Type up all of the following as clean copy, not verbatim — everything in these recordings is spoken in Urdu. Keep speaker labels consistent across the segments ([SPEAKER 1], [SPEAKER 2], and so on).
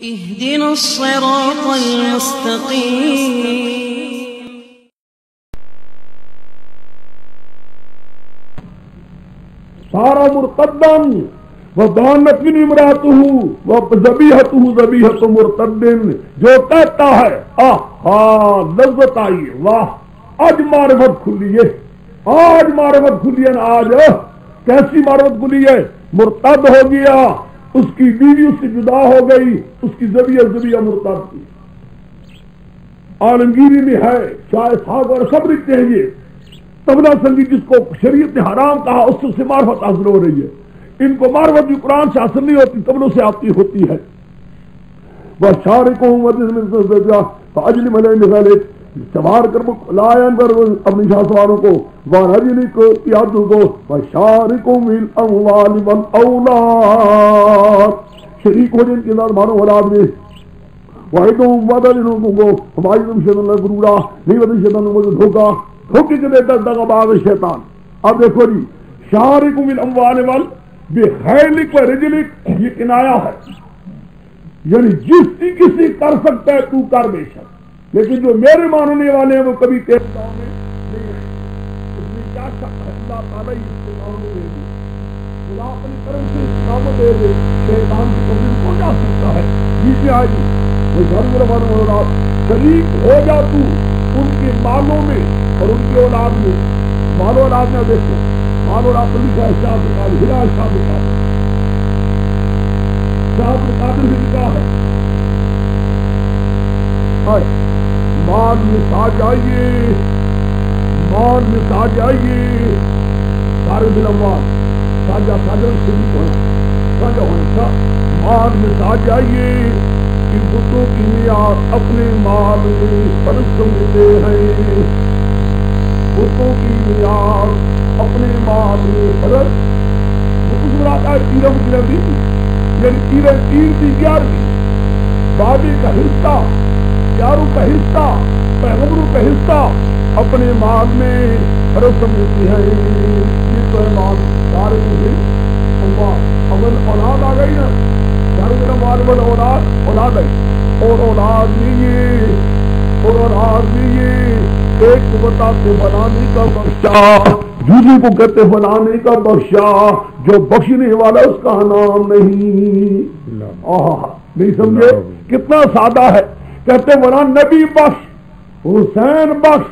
[SPEAKER 1] اهدنا الصراط المستقيم.
[SPEAKER 2] صار مرتدا وبانت من امراته وذبیحته ذبیحۃ مرتد، جو کہتا ہے لذت آئی، واہ آج معرفت کھلی ہے، آج معرفت کھلی ہے، آج کیسی معرفت کھلی ہے؟ مرتد ہو گیا، اس کی بیوی اس سے جدا ہو گئی، اس کی ذبیحہ مرتد کی۔ عالمگیری میں ہے، شاہ صاحب اور سب لکھتے ہیں یہ طبلہ سنگیت جس کو شریعت نے حرام کہا، اس سے معرفت حاصل ہو رہی ہے۔ ان کو معرفت بھی قرآن سے حاصل نہیں ہوتی، طبلوں سے آتی ہوتی ہے۔ سوار کر لائن پر اپنی شاہ سواروں کو وَرَجِلِكُ یادوں کو وَشَارِكُمْ فِي الْأَمْوَالِ وَالْأَوْلَادِ، شریک ہو جن کے اندر مانو اولاد میں۔ وَعِدُهُمْ وَعْدًا کو ہماری شیطان اللہ غرورا، نہیں بدل شیطان کو دھوکا، دھوکے کے دیتا دغا باز شیطان۔ اب دیکھو جی، شَارِكُمْ فِي الْأَمْوَالِ بِخَيْلِكَ وَرِجْلِكَ، یہ کنایا ہے، یعنی جس کی کسی کر سکتا ہے تو کر بے شک، لیکن جو میرے ماننے والے ہیں وہ کبھی تیرے داؤں میں نہیں ہے۔ اس میں کیا شک ہے؟ اللہ تعالیٰ ہی اس کے داؤں میں دے دے، خدا اپنی طرف سے استقامت دے دے، شیطان کی قبضے کو جا سکتا ہے۔ نیچے آئے گی وہ شریک ہو جا تو ان کے مالوں میں اور ان کی اولاد میں۔ مال و اولاد میں دیکھو، مال و اولاد لکھا ہے شاہ القادر، ہلا شاہ القادر، شاہ القادر سے لکھا ہے مال میں سا جائیے، مال میں سا جائیے، سارے دل اموال ساجا ساجا شریک ہونا، ساجا ہونا، مال میں سا جائیے کہ بتوں کی معیار اپنے مال میں فرض سمجھتے ہیں، بتوں کی معیار اپنے مال میں فرض۔ کچھ براتا ہے تیرہ مجرمی، یعنی تیرہ تیر کی 11ویں بابے کا حصہ، یاروں کا حصہ، پیغمبروں کا حصہ اپنے مال میں فرض سمجھتی ہے۔ یہ تو ہے مال سارے مجھے اول اولاد آ گئی نا، سارے میرا مال بل اولاد آئی، اور اولاد لیے، اور اولاد لیے ایک کو بتاتے بنانے کا بخشا، دوسرے کو کہتے بنانے کا بخشا، جو بخشنے والا اس کا نام نہیں۔ نہیں سمجھے کتنا سادہ ہے؟ کہتے بنا نبی بخش، حسین بخش،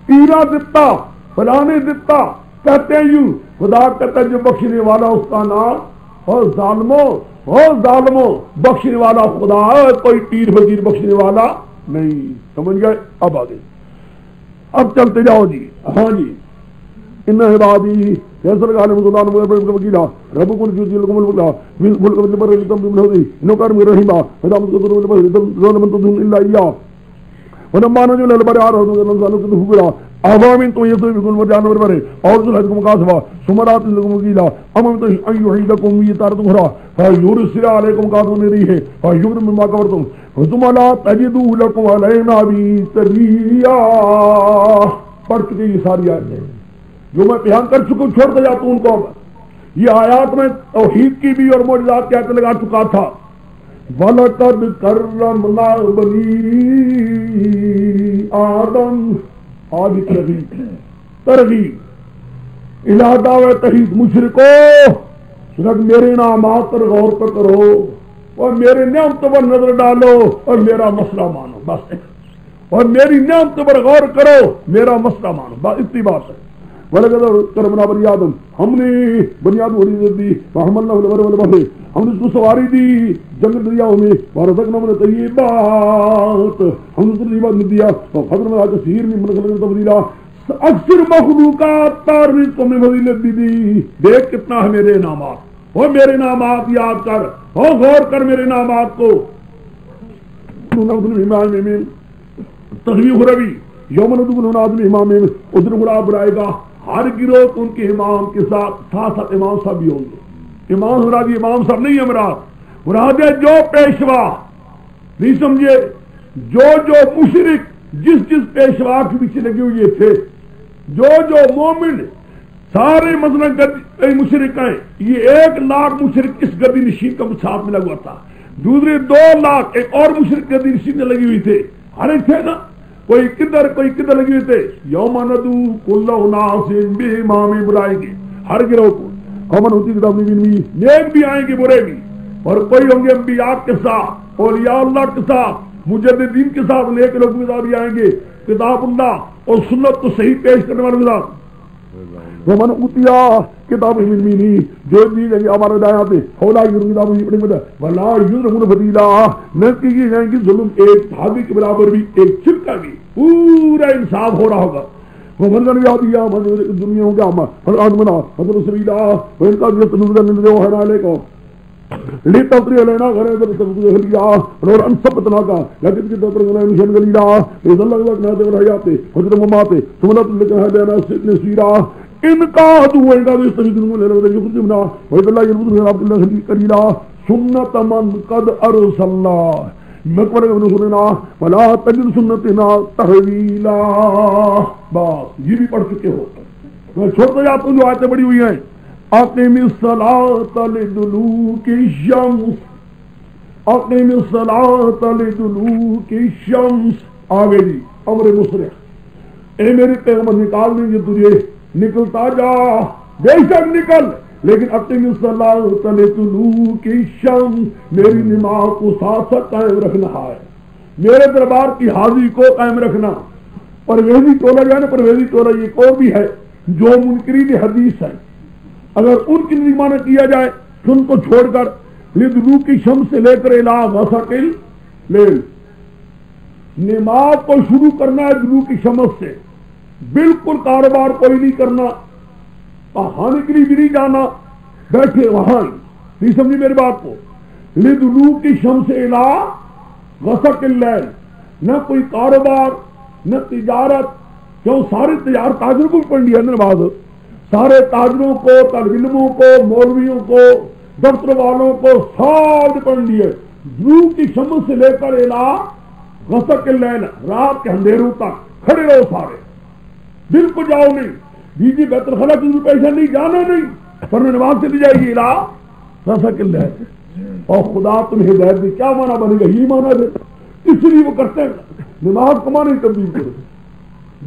[SPEAKER 2] پیرا دتا، فلانے دتا، کہتے ہیں یوں، خدا کہتا ہے جو بخشنے والا اس کا نام، اور ظالموں بخشنے والا خدا ہے، کوئی پیر فقیر بخشنے والا نہیں۔ سمجھ گئے؟ اب آگے اب چلتے جاؤ جی۔ ہاں جی، ان عبادی فیصل کا وکیلا رب کو ونمانا جو لل برے عوامن تو یسوع بكل جانور برے اور ذل حکم قاسوا سمرات لكم وكيلا امم تو ايحيدكم يتارت غرا فيرسل عليكم قادون ريح فيغرم مما كفرتم ثم لا تجدوا لكم علينا بتريا۔ پڑھ کے یہ ساری آیتیں جو میں بیان کر چکا ہوں، چھوڑ دیا تو ان کو۔ یہ آیات میں توحید کی بھی اور معجزات کی آیتیں لگا چکا تھا۔ وَلَقَدْ كَرَّمْنَا بَنِي آدم، آج ترغیب الہ دعوی توحید۔ مشرکو صرف میرے نامات پر غور کرو اور میرے نعمتوں پر نظر ڈالو اور میرا مسئلہ مانو، بس، اور میری نعمتوں پر غور کرو، میرا مسئلہ مانو، بس اتنی بات ہے۔ وَلَقَدْ كَرَّمْنَا بَنِي آدم، ہم نے بنی آدم کو عزت دی، وَحَمَلْنَاهُ فِي الْبَرِّ وَالْبَحْرِ، ہم نے اس کو سواری دی جنگل دریاؤں میں، وَرَزَقْنَاهُ مِنَ الطَّيِّبَاتِ، ہم نے اس کو طیبات میں دیا، وَفَضَّلْنَاهُ عَلَىٰ كَثِيرٍ مِّمَّنْ خَلَقْنَا تَفْضِيلًا، اکثر مخلوقات پر بھی تم نے فضیلت بھی دی۔ دیکھ کتنا ہے میرے انعامات، وہ میرے انعامات یاد کر، وہ غور کر میرے انعامات کو۔ تخویف روی یوم ندخل آدمی امام ادھر بڑا بلائے گا ہر گروہ ان کے امام کے ساتھ ساتھ امام صاحب بھی ہوں گے۔ امام مراد امام صاحب نہیں ہے، مراد ہے جو پیشوا، نہیں سمجھے، جو مشرک جس پیشوا کے پیچھے لگے ہوئے تھے، جو مومن سارے مثلا مشرک ہیں، یہ 1 لاکھ مشرک اس گدی نشین کا ساتھ ملا ہوا تھا، دوسرے 2 لاکھ ایک اور مشرک کے دن سینے لگی ہوئی تھے، ہر ایک تھے نا، کوئی کدھر لگے ہوئے تھے. یوم ندعو کل اناس بامام، بلائیں گے ہر گروہ کو. امن ہوتی کتاب نہیں، نیک بھی آئیں گے برے بھی، اور کوئی ہوں گے انبیاء کے ساتھ، اولیاء اللہ کے ساتھ، مجددین کے ساتھ، نیک لوگوں کے ساتھ بھی آئیں گے، کتاب اللہ اور سنت کو صحیح پیش کرنے والے کے ساتھ. ومن اوتیا کتاب المنی، جو دی گئی ہمارے دایات ہولا کتاب یہ پڑھیں گے ولا یظلمون فتیلا، نہ کی جائیں گی ظلم ایک صحابی کے برابر بھی، ایک چھلکا بھی، پورا انصاف ہو رہا ہوگا. ومن لم یهدیا من دنیا ہو گیا فقد منا فضل سبیلا وان کا تنزل من جو ہے علیکم لتطری علینا غیر تطری لیا اور ان سب تنا کا لیکن کی تطری علینا مشن گلیلا اذا اللہ نہ دے حیات حضرت ممات سنت لکھا ہے دینا سیدنا سیرا ان کا دو ان کا استجدون لله يخرجنا وإذا الله يرد من عبد الله قليلا سنت من قد ارسلنا مکبر ابن سننا ولا تجد سنتنا تحویلا. بس یہ بھی پڑھ چکے ہو. میں چھوڑتا جاتا ہوں جو آیتیں بڑی ہوئی ہیں. اقیم الصلاۃ لدلوک الشمس، اقیم الصلاۃ لدلوک الشمس. آگے جی امر مسرع، اے میرے پیغمبر نکال دیں گے تجھے، نکلتا جا، بے شک نکل، لیکن اقیم الصلاۃ لدلوک الشمس، میری نماز کو ساتھ ساتھ قائم رکھنا ہے، میرے دربار کی حاضری کو قائم رکھنا. پرویزی ٹولہ جو ہے نا، پرویزی ٹولہ یہ ایک اور بھی ہے جو منکرین حدیث ہے، اگر ان کی معنی کیا جائے تو ان کو چھوڑ کر لدلوک الشمس سے لے کر الی غسق اللیل، نماز کو شروع کرنا ہے دلوک الشمس سے، بالکل کاروبار کوئی نہیں کرنا، کھانے کے لیے بھی نہیں جانا، بیٹھے وہاں. نہیں سمجھی میری بات کو؟ لدلوک الشمس الی غسق اللیل، نہ کوئی کاروبار نہ تجارت، کیوں سارے تجارت تاجروں کو پڑھ لیا نماز، سارے تاجروں کو، طالب علموں کو، مولویوں کو، دفتر والوں کو سب پڑھ لیے. دلوک الشمس سے لے کر الی غسق اللیل، رات کے اندھیروں تک کھڑے رہو سارے، بالکل جاؤ نہیں، بیجی بیت الخلا کی پیسہ نہیں، جانا نہیں، ورنہ نماز چلی جائے گی الی غسق اللیل. اور خدا تمہیں ہدایت دی، کیا مانا بنے گا؟ یہ مانا دے. اس لیے وہ کرتے ہیں نماز کو مانا ہی تبدیل کرو.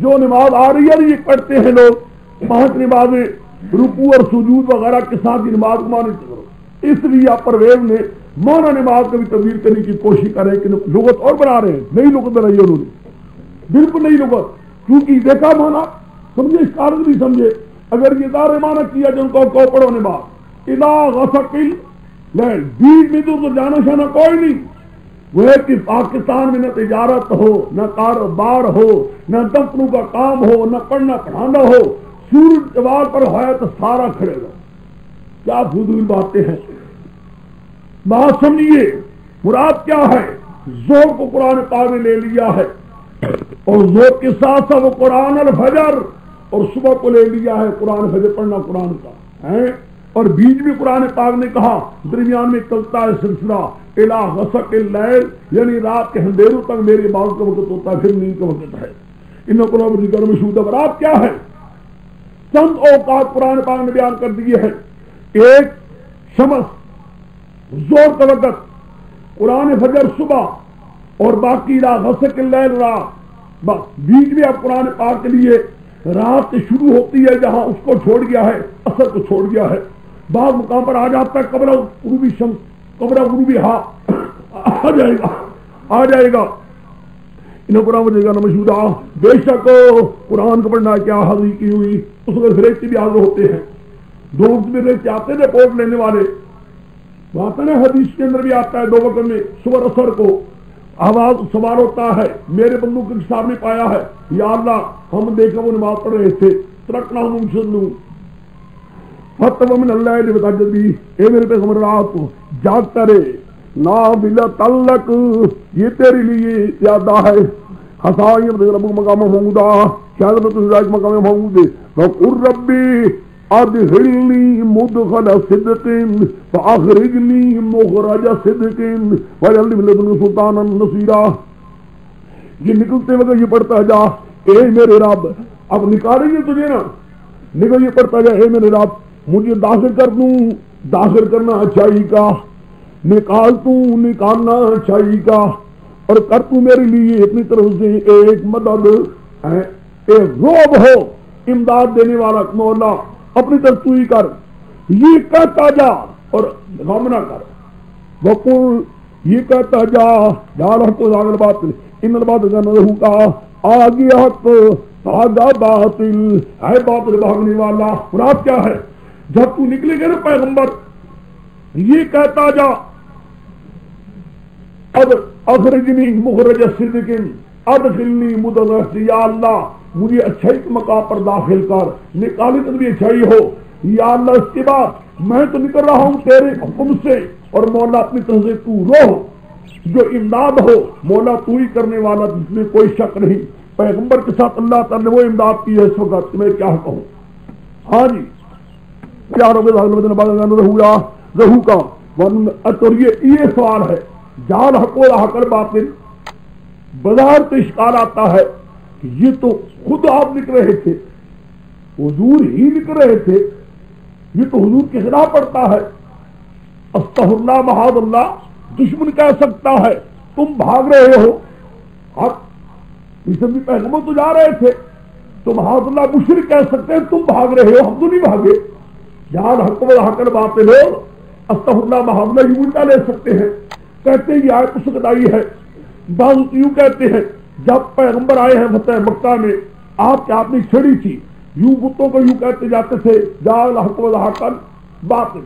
[SPEAKER 2] جو نماز آ رہی ہے یہ پڑھتے ہیں لوگ 5 نمازیں رکوع اور سجود وغیرہ کے ساتھ نماز کو مانا کرو. اس لیے آپ پرویز نے مانا نماز کو بھی تبدیل کرنے کی کوشش کریں کہ لغت اور بنا رہے ہیں، نئی لغت بنائی انہوں نے، بالکل نئی لغت، کیونکہ دیکھا مانا سمجھے، اس کارن بھی سمجھے. اگر یہ دار مانا کیا جن کو پڑھو نماز الی غسق اللیل، بیچ میں تو جانا شانا کوئی نہیں. وہ ہے کہ پاکستان میں نہ تجارت ہو، نہ کاروبار ہو، نہ دفتروں کا کام ہو، نہ پڑھنا پڑھانا ہو، سورج جوار پر ہے تو سارا کھڑے گا. کیا فضول باتیں ہیں. بات سمجھیے مراد کیا ہے. زور کو قرآن پاک نے لے لیا ہے، اور زور کے ساتھ ساتھ وہ قرآن الفجر اور صبح کو لے لیا ہے، قرآن فجر پڑھنا قرآن کا ہے. اور بیچ میں قرآن پاک نے کہا درمیان میں چلتا ہے سلسلہ الی غسق اللیل، یعنی رات کے اندھیروں تک میری عبادت کا وقت ہوتا ہے، پھر نیند کا وقت ہے. ان قرآن ذکر میں شہود رات کیا ہے، چند اوقات قرآن پاک نے بیان کر دیے ہیں. ایک شمس زور کا وقت، قرآن فجر صبح، اور باقی الی غسق اللیل رات. بس بیچ میں اب قرآن پاک کے لیے رات شروع ہوتی ہے جہاں اس کو چھوڑ گیا ہے، اثر کو چھوڑ گیا ہے. بعض مقام پر آ جاتا ہے قبل غروبی شمس، قبل غروبی ہاں آ جائے گا. انہیں قرآن وجہ کا مشہودہ بے شک قرآن کو پڑھنا کیا حاضری کی ہوئی. اس میں فرشتے بھی حاضر ہوتے ہیں، 2 وقت میں فرشتے آتے ہیں رپورٹ لینے والے. بات ہے نا حدیث کے اندر بھی آتا ہے 2 وقت میں صبح اثر کو آواز سوال ہوتا ہے، میرے بندوں کے سامنے پایا ہے، یا اللہ ہم دیکھا وہ نماز پڑھ رہے تھے، ترکنا ہم سنوں فتو من اللہ نے بتا جلدی، اے میرے پیغمبر رات کو جاگتا رہے، نا بلا تعلق یہ تیرے لیے زیادہ ہے. حسائی رب مقام محمودہ، شاید تجھے مقام محمود ہے. وقر ربی ادخلنی مدخل صدق فاخرجنی مخرج صدق واجعل لي من لدنك سلطانا نصيرا. یہ نکلتے وقت یہ پڑھتا جا اے میرے رب، اب نکالیں گے تجھے نا، نکل یہ پڑھتا جا اے میرے رب مجھے داخل کر دوں، داخل کرنا اچھائی کا، نکال تو نکالنا چاہیے گا اور کر تو میرے لیے اپنی طرف سے ایک مدد ایک روب ہو امداد دینے والا مولا اپنی طرف تو ہی کر یہ کہتا جا اور غم نہ کر وقل یہ کہتا جا جا کو ظاہر باطل ان الباطل کا نہ کا آگے حق آگا باطل ہے باطل بھاگنے والا مراد کیا ہے جب تو نکلے گا نا پیغمبر یہ کہتا جا اب اخرجنی مخرج صدق ادخلنی مدخل یا اللہ مجھے اچھائی کے مقام پر داخل کر نکالی تو بھی اچھائی ہو یا اللہ اس کے بعد میں تو نکل رہا ہوں تیرے حکم سے اور مولا اپنی طرف سے تو رو جو امداد ہو مولا تو ہی کرنے والا جس میں کوئی شک نہیں پیغمبر کے ساتھ اللہ تعالی نے وہ امداد کی ہے اس وقت میں کیا کہوں ہاں جی پیاروں کے رہو کا اور یہ سوال ہے جال حق و حقل باطل بازار تو اشکال آتا ہے کہ یہ تو خود آپ لکھ رہے تھے حضور ہی لکھ رہے تھے یہ تو حضور کے خلاف پڑتا ہے استغفر اللہ معاذ اللہ دشمن کہہ سکتا ہے تم بھاگ رہے ہو حق اس بھی پیغمبر تو جا رہے تھے تو معاذ اللہ مشرک کہہ سکتے ہیں تم بھاگ رہے ہو ہم تو نہیں بھاگے جہاں حق و حقل باطل ہو استغفر اللہ معاذ اللہ یہ الٹا لے سکتے ہیں کہتے ہیں یہ آیت اس وقت آئی ہے بعض یوں کہتے ہیں جب پیغمبر آئے ہیں فتح مکہ میں آپ کے آپ نے چھڑی تھی یوں بتوں کو یوں کہتے جاتے تھے جعل حق و حقل باطل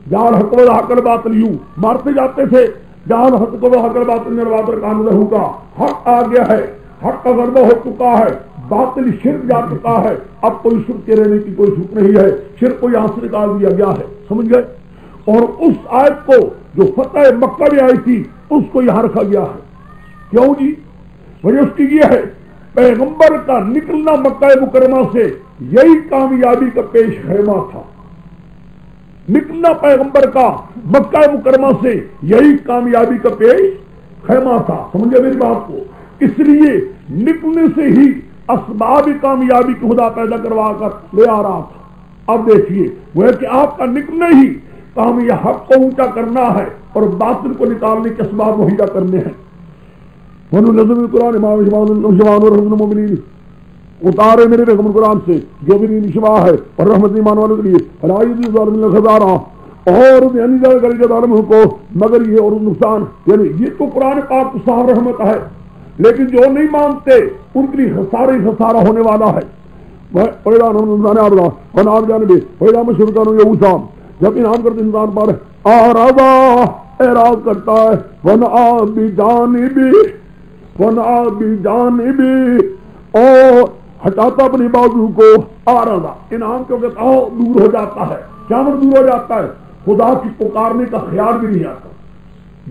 [SPEAKER 2] جعل حق و حقل باطل یوں مارتے جاتے تھے جعل حق و حقل باطل نرواتر قانون رہو کا حق آ گیا ہے حق کا غلبہ ہو چکا ہے باطل شرک جا چکا ہے اب کوئی شرک کے رہنے کی کوئی شرک نہیں ہے شرک کو یہاں سے نکال دیا گیا ہے سمجھ گئے اور اس آیت کو جو فتح مکہ میں آئی تھی اس کو یہاں رکھا گیا ہے کیوں جی وجہ اس کی یہ ہے پیغمبر کا نکلنا مکہ مکرمہ سے یہی کامیابی کا پیش خیمہ تھا نکلنا پیغمبر کا مکہ مکرمہ سے یہی کامیابی کا پیش خیمہ تھا سمجھے میری بات کو اس لیے نکلنے سے ہی اسباب کامیابی کو خدا پیدا کروا کر لے آ رہا تھا اب دیکھیے وہ ہے کہ آپ کا نکلنا ہی کامیاب حق کو اونچا کرنا ہے اور باطل کو نکالنے کے اسباب مہیا کرنے ہیں قرآن اتارے میرے رقم قرآن سے جو بھی شبہ ہے اور رحمت ایمان والوں کے لیے خزارہ اور کو مگر یہ اور نقصان یعنی یہ تو قرآن پاک کو صاحب رحمت ہے لیکن جو نہیں مانتے ان کے لیے خسارہ خسارہ ہونے والا ہے جب انعام کرتے انسان پر اعراض کرتا ہے اور ہٹاتا اپنی بازو کو آرزا انعام کے وقت دور ہو جاتا ہے کیا دور ہو جاتا ہے خدا کی پکارنے کا خیال بھی نہیں آتا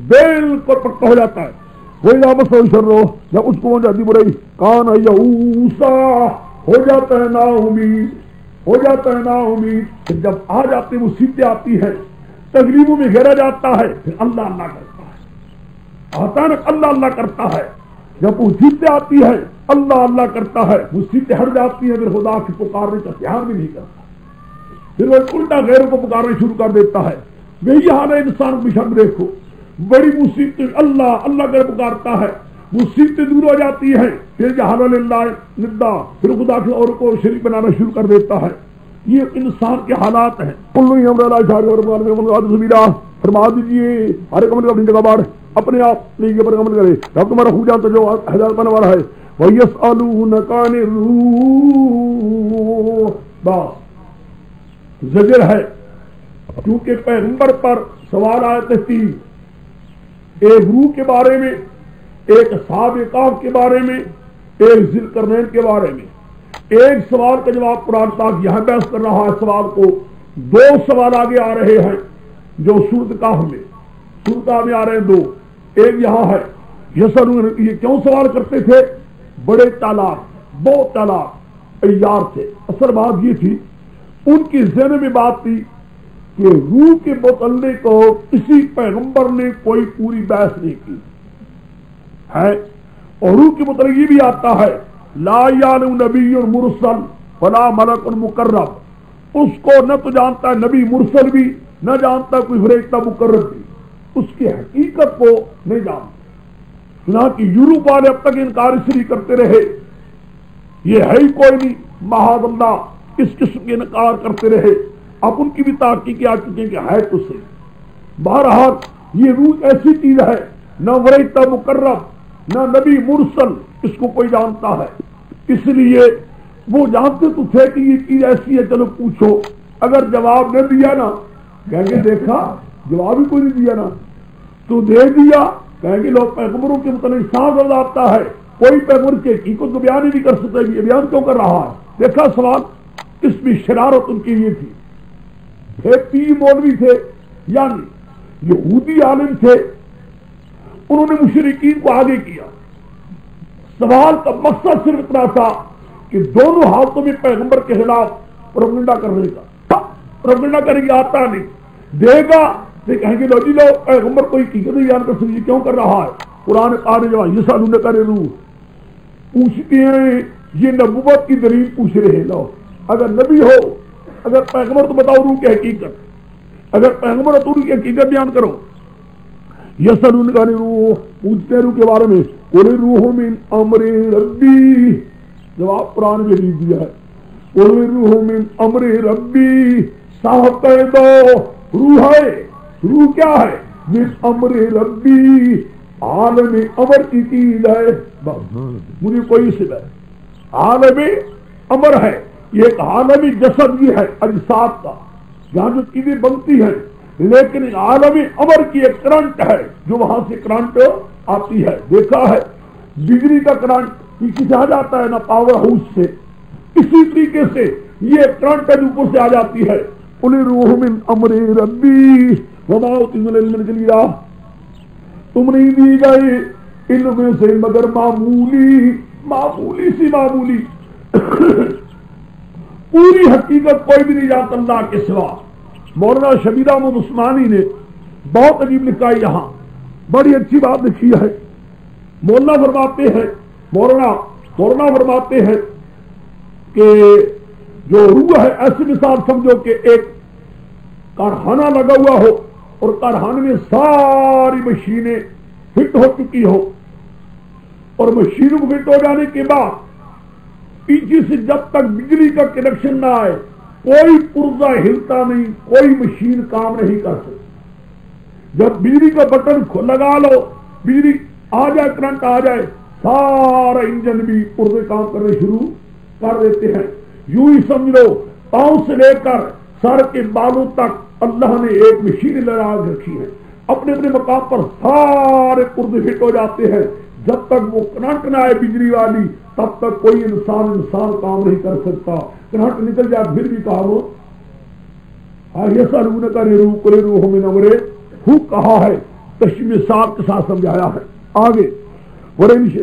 [SPEAKER 2] بالکل پکا ہو جاتا ہے وہی واپس شروع جب اس کو ہو جاتی برائی کان یئوسا ہو جاتا ہے نا امید ہو جاتا ہے نا امید جب آ جاتی مصیبتیں آتی ہیں تکلیفوں میں گھیرا جاتا ہے پھر اللہ اللہ کرتا ہے اچانک اللہ اللہ کرتا ہے جب مصیبتیں آتی ہیں اللہ اللہ کرتا ہے مصیبتیں ہٹ جاتی ہیں پھر خدا کی پکارنے کا خیال بھی نہیں کرتا پھر وہ الٹا غیروں کو پکارنا شروع کر دیتا ہے یہی حال ہے انسان کو شک دیکھو بڑی مصیبتیں اللہ اللہ کر پکارتا ہے مصیبتیں دور ہو جاتی ہیں پھر جہاں ندا پھر خدا کے اور کو شریک بنانا شروع کر دیتا ہے یہ انسان کے حالات ہیں فرما دیجیے ہر ایک عمل اپنی جگہ بار اپنے آپ لیے پر عمل کرے رب تمہارا خوب جانتا جو ہدایت بننے والا ہے وَيَسْأَلُونَكَ عَنِ الرُّوحِ بس زجر ہے کیونکہ پیغمبر پر سوال آئے تھی ایک روح کے بارے میں ایک اصحاب کہف کے بارے میں ایک ذی القرنین کے بارے میں ایک سوال کا جواب قرآن پاک یہاں بحث کر رہا ہے سوال کو دو سوال آگے آ رہے ہیں جو سورۃ کہف میں سورۃ کہف میں آ رہے ہیں دو ایک یہاں ہے یہ کیوں سوال کرتے تھے بڑے چالاک بہت چالاک عیار تھے اصل بات یہ تھی ان کی ذہن میں بات تھی کہ روح کے متعلق کو کسی پیغمبر نے کوئی پوری بحث نہیں کی ہے اور روح کے متعلق یہ بھی آتا ہے لا یعلم نبی مرسل ولا ملک مقرب اس کو نہ تو جانتا ہے نبی مرسل بھی نہ جانتا کوئی فرشتہ مقرب بھی اس کی حقیقت کو نہیں جانتے. چنانچہ یورپ والے اب تک انکار اس لیے کرتے رہے یہ ہے ہی کوئی نہیں، معاذ اللہ اس قسم کے انکار کرتے رہے. اب ان کی بھی تحقیقیں آ چکی ہیں کہ ہے تو صحیح. بہرحال یہ روح ایسی چیز ہے، نہ فرشتہ مقرب نہ نبی مرسل اس کو کوئی جانتا ہے. اس لیے وہ جانتے تو تھے کہ یہ چیز ایسی ہے، چلو پوچھو. اگر جواب نہ دیا نا کہیں گے دیکھا جواب ہی کوئی نہیں دیا نا، تو دے دیا کہیں گے لوگ پیغمبروں کے متعلق صاف آتا ہے، کوئی پیغمبر کی حقیقت کو بیان ہی نہیں کر سکتا، یہ بیان کیوں کر رہا ہے. دیکھا سوال، اس میں شرارت ان کی یہ تھی. پھر پیر مولوی تھے یعنی یہودی عالم تھے، انہوں نے مشرکین کو آگے کیا. سوال کا مقصد صرف اتنا تھا کہ دونوں حالتوں میں پیغمبر کے خلاف پروپیگنڈا کرنے کا. پروپیگنڈا کرنے کی آتا نہیں، دے گا تو کہیں گے لو جی لو پیغمبر کوئی حقیقت بیان کر سکتی کیوں کر رہا ہے. قرآن پاک جواب یہ سالوں نے کرے روح پوچھتے ہیں، یہ نبوت کی دلیل پوچھ رہے ہیں. لو اگر نبی ہو، اگر پیغمبر تو بتاؤ روح کی حقیقت، اگر پیغمبر تو روح کی حقیقت بیان کرو. یہ سالوں نے کرے روح پوچھتے ہیں روح کے بارے میں، قل روح من امر ربی، جواب قرآن میں لکھ دیا ہے قل روح من امر ربی. صاحب کہہ دو روح ہے، روح کیا ہے؟ من امر ربی، عالم امر کی چیز ہے. مجھے کوئی سلا ہے عالم امر ہے، یہ ایک عالمی جسد بھی ہے اجساد کا جہاں جو چیزیں بنتی ہیں، لیکن عالمی امر کی ایک کرنٹ ہے جو وہاں سے کرنٹ آتی ہے. دیکھا ہے بجلی کا کرنٹ پیچھے سے آ جاتا ہے نا پاور ہاؤس سے، اسی طریقے سے یہ کرنٹ اوپر سے آ جاتی ہے. قل روح من امر ربی وما اوتیتم من العلم الا تم نہیں دی گئے علم سے مگر معمولی سی معمولی. پوری حقیقت کوئی بھی نہیں جانتا اللہ کے سوا. مولانا شبیر احمد عثمانی نے بہت عجیب لکھا ہے، یہاں بڑی اچھی بات لکھی ہے. مولانا فرماتے ہیں کہ جو روح ہے ایسی مثال سمجھو کہ ایک کارخانہ لگا ہوا ہو اور کارخانے میں ساری مشینیں فٹ ہو چکی ہو، اور مشینوں کو فٹ ہو جانے کے بعد پیچھے سے جب تک بجلی کا کنیکشن نہ آئے کوئی پرزہ ہلتا نہیں، کوئی مشین کام نہیں کر سکتی. جب بجلی کا بٹن لگا لو، بجلی آ جائے، کرنٹ آ جائے، سارا انجن بھی پرزے کام کرنے شروع کر دیتے ہیں. یوں ہی سمجھ لو پاؤں سے لے کر سر کے بالوں تک اللہ نے ایک مشین لگا رکھی ہے، اپنے اپنے مقام پر سارے پرزے فٹ ہو جاتے ہیں. جب تک وہ کرنٹ نہ آئے بجلی والی تب تک کوئی انسان کام نہیں کر سکتا. کرنٹ نکل جائے پھر بھی کام ہو. یہ سالوں کا روح من امر خوب کہا ہے، تشمیہ صاحب کے ساتھ سمجھایا ہے. آگے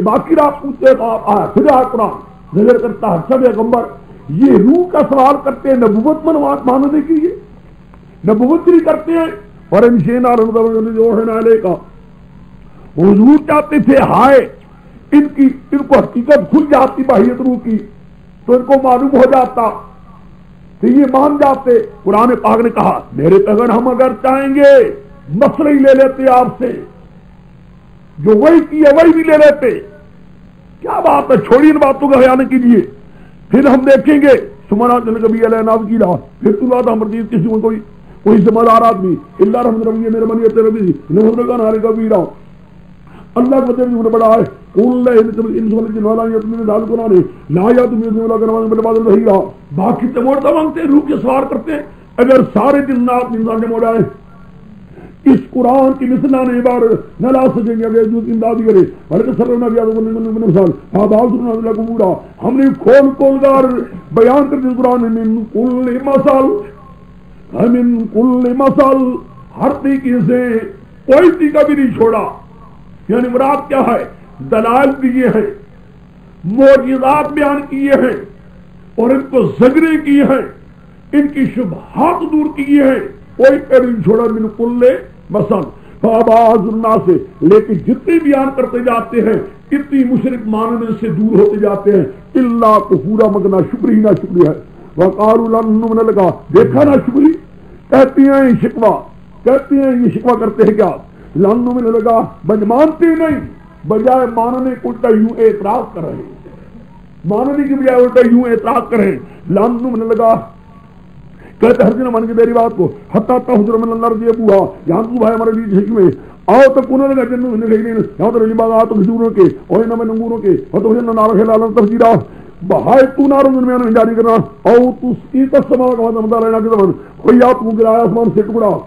[SPEAKER 2] باقی رات پوچھتے خدا قرآن نظر کرتا ہے سب پیغمبر یہ روح کا سوال کرتے ہیں، نبوت ماننے کی یہ نبوت نہیں کرتے ہیں. اور کا حضور چاہتے تھے ہائے ان کو حقیقت کھل جاتی باہیت روح کی تو ان کو معلوم ہو جاتا تو یہ مان جاتے. قرآن پاک نے کہا میرے پیغمبر ہم اگر چاہیں گے مسئلہ ہی لے لیتے آپ سے، جو وہی کی ہے وہی بھی لے لیتے. کیا بات ہے، چھوڑی ان باتوں کا خیال کیجیے. پھر ہم دیکھیں گے سمنا کبھی علیہ ناز کی لا پھر تو بات ہم کسی کو کوئی ذمہ دار آدمی اللہ رحمت ربی میرے منیت ربی نارے کا بھی رہا اللہ کو بڑا ہے. باقی تموڑتا مانگتے ہیں، روح کے سوار کرتے ہیں. اگر سارے جنات انسان نے موڑا ہے اس قرآن کی مثلا نے بار نہ لا سکیں گے اگر امدادی کرے بلکہ سر ہم نے کھول کر بیان کر دیا قرآن مسل ہر طریقے سے کوئی طریقہ بھی نہیں چھوڑا. یعنی مراد کیا ہے، دلائل دیے ہیں، معجزات بیان کیے ہیں اور ان کو زجریں کی ہیں، ان کی شبہات دور کیے ہیں. کوئی پہلے نہیں چھوڑا من کل مثل فآباز الناس سے. لیکن جتنے بیان کرتے جاتے ہیں اتنی مشرک ماننے سے دور ہوتے جاتے ہیں. اللہ کو پورا مگنا شکری نہ شکری ہے. وقالوا لن نؤمن لك، دیکھا نہ شکری کہتی ہیں شکوہ، کہتی ہیں یہ شکوہ کرتے ہیں کیا لانوں میں لگا بج مانتے نہیں بجائے ماننے کو الٹا یوں اعتراض کر رہے ہیں، ماننے کی بجائے الٹا یوں اعتراض کر رہے ہیں۔ لانوں میں لگا کہتے ہر دن مان کے میری بات کو حتیٰ حضور من اللہ رضی ابوہا یہاں تو بھائی ہمارے لیے حکمے آؤ تو کنوں لگا جنوں میں لگیں یہاں تو رجی باغ آتو کھجوروں کے اور انہوں میں ننگوروں کے اور تو جنہ نارا خلالہ تفجیرہ بہائے تو ناروں میں انہوں جاری کرنا او تو سیتا سما کا وعدہ مدار لینا کے زمان کوئی آپ کو گرایا اسمان سے ٹکڑا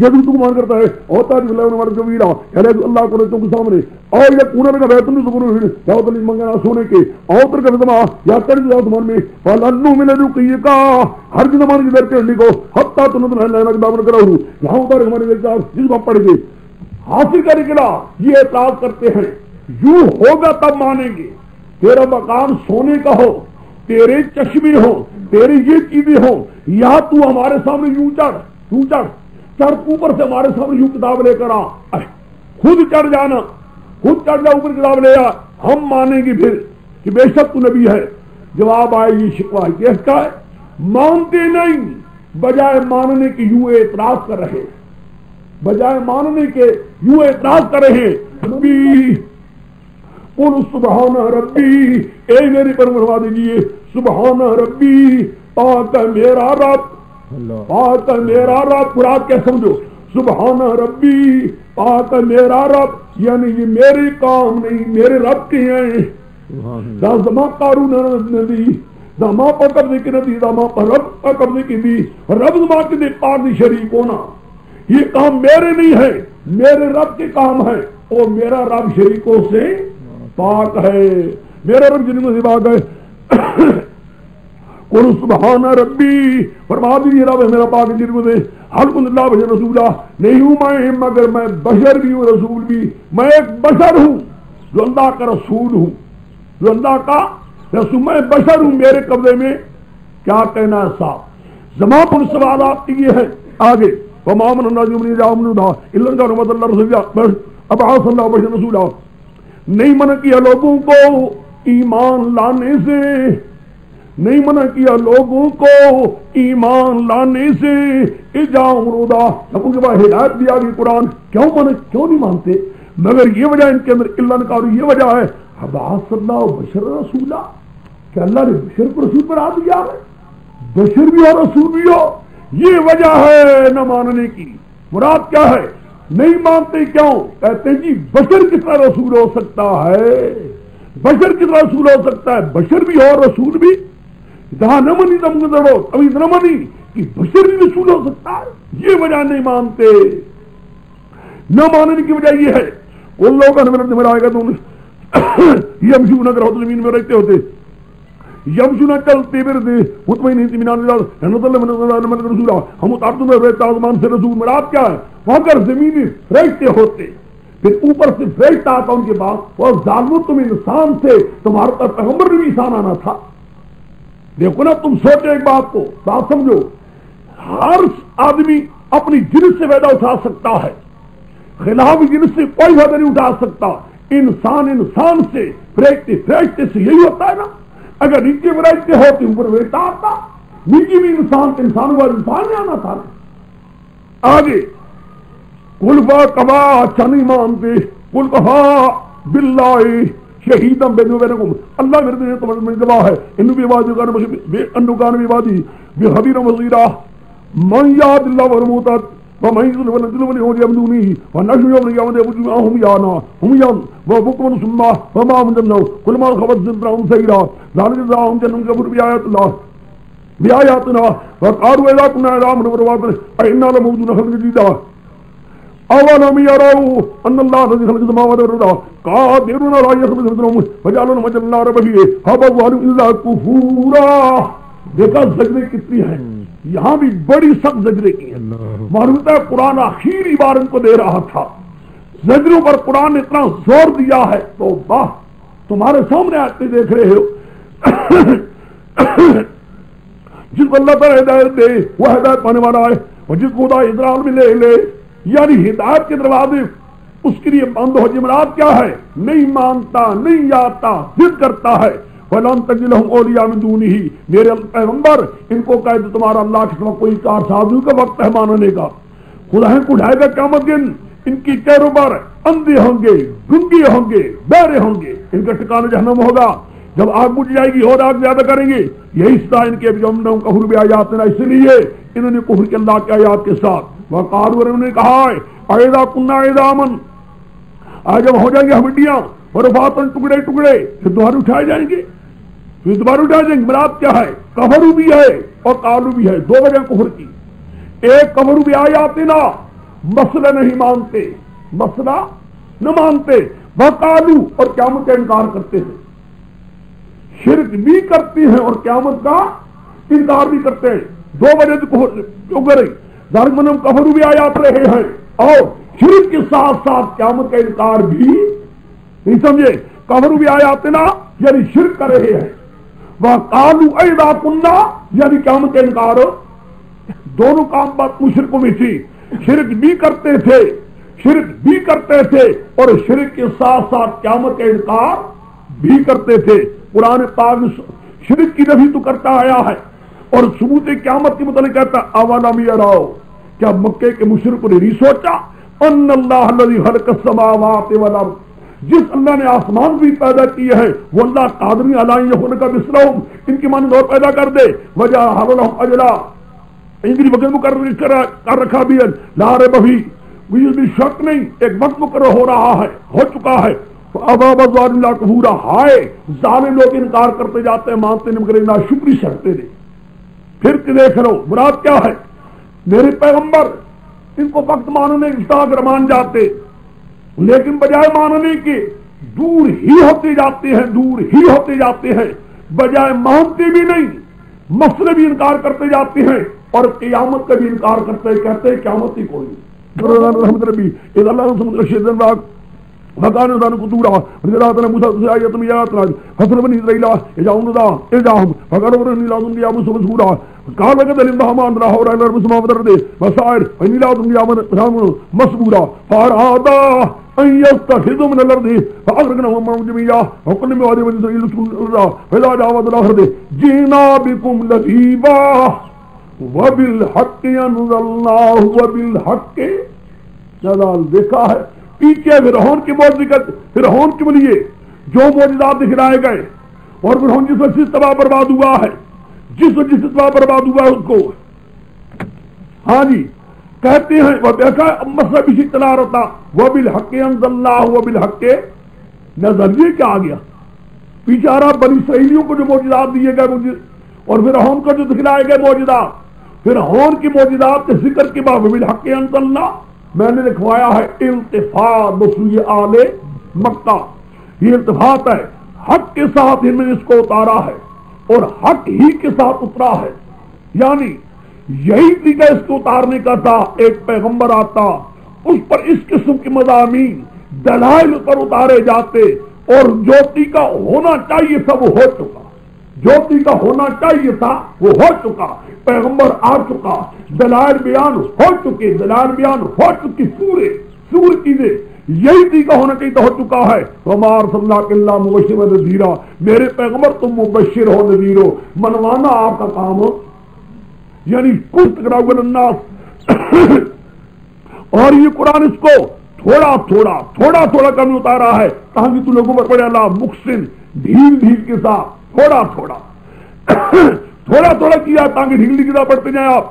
[SPEAKER 2] جدو تو مان کرتا ہے اوتا جو اللہ عمر جویرہ کہلے اللہ کو رہتوں کے سامنے اور یہ کنوں لگا بیتن جو سکروں ہوئے یا تو لی منگنا سونے کے اوتر کا زمان یا کر جو زمان میں فالنو میں لدو قیقا ہر زمان کی در کے لکھو حتیٰ تو ندر لینا کے بابر کرا ہوں یہاں اتارے ہمارے دیکھتا جس بات پڑھ گئے حاصل کرنے کے لیے یہ اعتراض کرتے ہیں یوں ہوگا تب مانیں گے تیرا مقام سونے کا ہو تیرے چشمے ہو تیری یہ چیزیں ہو یا تو ہمارے سامنے یوں چڑھ اوپر سے ہمارے سامنے یوں کتاب لے کر آ خود چڑھ جانا خود چڑھ جا اوپر کتاب لے آ ہم مانیں گے پھر کہ بے شک تو نبی ہے۔ جواب آئے یہ شکوہ کیس کا ہے مانتے نہیں بجائے ماننے کی یوں اعتراض کر رہے بجائے ماننے کے یوں اعتراض کر رہے ربی قل سبحان ربی اے میری پر فرما دیجیے سبحان ربی پاک ہے میرا رب پاک ہے میرا رب قرآن کیا سمجھو سبحان ربی پاک ہے میرا رب یعنی یہ میرے کام نہیں میرے رب کے ہیں دما قارون ندی دما پر قبضے کی ندی دما پر رب پر قبضے کی دی رب دما کے دے پاک دی شریک ہونا یہ کام میرے نہیں ہے میرے رب کے کام ہے اور میرا رب شریکوں سے پاک ہے میرا رب جن میں سے پاک ہے قل سبحان ربی فرما دیجیے رب ہے میرا پاک جن میں سے حل کن اللہ بشر رسولہ نہیں ہوں میں مگر میں بشر بھی ہوں رسول بھی میں ایک بشر ہوں جو اللہ کا رسول ہوں جو اللہ کا رسول میں بشر ہوں میرے قبضے میں کیا کہنا ہے صاحب زمان پر سوالات یہ ہے آگے ومامن اللہ جمعی جامن دا اللہ کا رحمت اللہ رسول اب آس اللہ بشر رسولہ نہیں منع کیا لوگوں کو ایمان لانے سے نہیں منع کیا لوگوں کو ایمان لانے سے اجاؤرودا نبو کے بعد ہدایت دیا گئی قرآن کیوں نہیں مانتے مگر یہ وجہ ان کے اندر اللہ نکارو یہ وجہ ہے اب آس اللہ بشر رسولہ کہ اللہ نے بشر کو رسول پر آ دیا ہے بشر بھی ہو رسول بھی ہو یہ وجہ ہے نہ ماننے کی مراد کیا ہے نہیں مانتے کیوں کہتے جی بشر کس طرح رسول ہو سکتا ہے بشر کس طرح رسول ہو سکتا ہے بشر بھی اور رسول بھی جہاں نہ منی تم گزرو ابھی نہ منی کہ بشر بھی رسول ہو سکتا ہے یہ وجہ نہیں مانتے نہ ماننے کی وجہ یہ ہے ان لوگوں کا نمبر نمبر آئے گا تو یمشون اگر ہوتے زمین میں رہتے ہوتے یمشون چلتے پھرتے مطمئن اطمینان رسولہ ہم اتارتوں میں رہتا آسمان سے رسول مراد کیا ہے وہاں اگر زمین رہتے ہوتے پھر اوپر سے فرشتہ آتا ان کے پاس اور ظالموں تم انسان سے تمہارے پر پیغمبر بھی انسان آنا تھا دیکھو نا تم سوچو ایک بات کو بات سمجھو ہر آدمی اپنی جنس سے فائدہ اٹھا سکتا ہے خلاف جنس سے کوئی فائدہ نہیں اٹھا سکتا انسان سے فرشتے سے یہی ہوتا ہے نا اگر نیچے فرشتے ہوتے اوپر فرشتہ آتا نیچے بھی انسان کو انسان نے آنا تھا آگے کلفا کبا اچھا نہیں مانتے کل کفا باللہ شہیدم بینو بینکم اللہ میرے دین تمہارے میں گواہ ہے انو بھی وادی کان بھی وادی بے خبیر وزیرہ من یاد اللہ ورموتت ومن یذل ولذل ولی یمدونی ونشو یوم یوم یبجو ہم یانا ہم یان وبکم سما وما من جنو کل ما خبر زندرہم سیرا ذالک جزاؤہم جنم کبر بیایت اللہ بیایاتنا وقالوا اذا كنا عظاما ورفاتا ائنا لموجودون خلقا جديدا اولم يروا ان الله الذي خلق السماوات والارض قادر على يخلق مثلهم وجعل لهم اجلا رب فيه هبوا الا كفورا دیکھا زجرے کتنی ہیں یہاں بھی بڑی سخت زجرے کی ہیں معلوم ہے قرآن آخری بار ان کو دے رہا تھا زجروں پر قرآن نے اتنا زور دیا ہے تو واہ تمہارے سامنے آتے دیکھ رہے ہو جس کو اللہ تعالی ہدایت دے وہ ہدایت پانے والا ہے اور جس کو خدا اضرار میں لے یعنی ہدایت کے دروازے اس کے لیے بند ہو جمرات کیا ہے نہیں مانتا نہیں آتا ضد کرتا ہے فَلَن تَجِدَ لَهُمْ أَوْلِيَاءَ مِن دُونِهِ میرے پیغمبر ان کو کہے تو تمہارا اللہ کے سوا کوئی کار ساز کا وقت ہے ماننے کا خدا کو اٹھائے گا قیامت دن ان کی چہروں پر اندھے ہوں گے، گنگے ہوں گے، بہرے ہوں گے، ان کا ٹھکانہ جہنم ہوگا جب آگ بجھ جائے گی اور آگ زیادہ کریں گے. یہی حصہ ان کے کفر بآیاتنا، اس لیے انہوں نے کفر کے اللہ کی آیات کے ساتھ. وقالوا، انہوں نے کہا ہے اذا كنا عظاما، آج جب ہو جائیں گے ہڈیاں ورفاتا، ٹکڑے ٹکڑے، پھر دوبارہ اٹھائے جائیں گے، پھر دوبارہ اٹھائے جائیں گے. مراد کیا ہے؟ کفروا بھی ہے اور قالوا بھی ہے، دو وجہ کفر کی. ایک کفروا بآیاتنا، مسئلہ نہیں مانتے، مسئلہ نہ مانتے. وقالوا، اور قیامت کا انکار کرتے ہیں، شرک بھی کرتی ہیں اور قیامت کا انکار بھی کرتے ہیں. دو وجہ کیوں کریں؟ ظاہر منم کفروا بآیات رہے ہیں اور شرک کے ساتھ ساتھ قیامت کا انکار بھی نہیں سمجھے. کفروا بآیاتنا یعنی شرک کر رہے ہیں، وقالوا اذا كنا یعنی قیامت کا انکار. دونوں کام بات مشرکوں میں تھی، شرک بھی کرتے تھے، شرک بھی کرتے تھے اور شرک کے ساتھ ساتھ قیامت کا انکار بھی کرتے تھے. قرآن پاک شرک کی نفی تو کرتا آیا ہے اور ثبوت قیامت کے متعلق کہتا اولم یراؤ، کیا مکے کے مشرکوں نے نہیں سوچا ان اللہ الذی خلق السماوات والارض، جس اللہ نے آسمان بھی پیدا کیے ہیں وہ اللہ قادر علی ان یخلق مثلہم، ان کی مانند اور پیدا کر دے. وجعل لهم اجلا، ان کی وقت مقرر کر رکھا بھی ہے. لا ریب فیہ، مجھے بھی شک نہیں، ایک وقت مقرر ہو رہا ہے، ہو چکا ہے. ابا بزوار اللہ کفورا، ہائے ظالم لوگ انکار کرتے جاتے ہیں، مانتے نہیں مگر ناشکری کرتے نہیں. پھر دیکھ لو مراد کیا ہے. میرے پیغمبر ان کو وقت ماننے اگر مان جاتے، لیکن بجائے ماننے کے دور ہی ہوتے جاتے ہیں، دور ہی ہوتے جاتے ہیں، بجائے مانتے بھی نہیں، مسئلے بھی انکار کرتے جاتے ہیں اور قیامت کا بھی انکار کرتے ہیں، کہتے ہیں قیامت ہی کوئی نہیں. رحمت ربی اذا اللہ سمجھ شیطان باغ مکان دان قدورا رضاتنا موسی آیاتنا یاتنا حسن بنی اسرائیل اجاؤن دا اجاهم فقروا لازم يا ابو سبحورا قال لك لله ما امر اور الارض سما بدر دے وسائر ان لازم يا من مسبورا فاراد ان يستخذ من الارض فاغرقناهم جميعا وكل ما وعد اسرائيل الله فلا دعوه الاخر دے جينا بكم لذيبا وبالحق انزلناه وبالحق. جلال دیکھا ہے پیچھے فرعون کی معجزات، فرعون کے لیے جو معجزات دکھلائے گئے اور فرعون جس وجہ سے تباہ برباد ہوا ہے، جس وجہ سے تباہ برباد ہوا ہے اس کو ہاں جی کہتے ہیں. وہ دیکھا مسئلہ بھی اطلاع رہتا وبالحق انزلناہ وبالحق نزل. یہ کیا آ گیا پیچھے آ رہا بنی اسرائیلیوں کو جو معجزات دیے گئے اور فرعون کو جو دکھلائے گئے معجزات، فرعون کی معجزات کے ذکر کے بعد وبالحق انزلناہ میں نے لکھوایا ہے التفات بسوی آل مکہ. یہ التفات ہے، حق کے ساتھ ہم نے اس کو اتارا ہے اور حق ہی کے ساتھ اترا ہے. یعنی یہی طریقہ اس کو اتارنے کا تھا، ایک پیغمبر آتا اس پر اس قسم کے مضامین دلائل پر اتارے جاتے اور جو طریقہ ہونا چاہیے تھا وہ ہو چکا، جو طریقہ ہونا چاہیے تھا وہ ہو چکا. پیغمبر آ چکا، دلائل بیان ہو چکے، دلائل بیان ہو چکی، سور چیزیں یہی طریقہ ہونا چاہیے تو ہو چکا ہے. وما ارسلناک الا مبشرا ونذیرا، میرے پیغمبر تم مبشر ہو نذیر ہو، منوانا آپ کا کام ہو. یعنی کچھ تکراؤ الناس اور یہ قرآن اس کو تھوڑا تھوڑا کم اتارا ہے تاکہ تو لوگوں پر پڑے اللہ محسن ڈھیل کے ساتھ تھوڑا کیا تاکہ ڈھیل کے ساتھ پڑھتے جائیں آپ.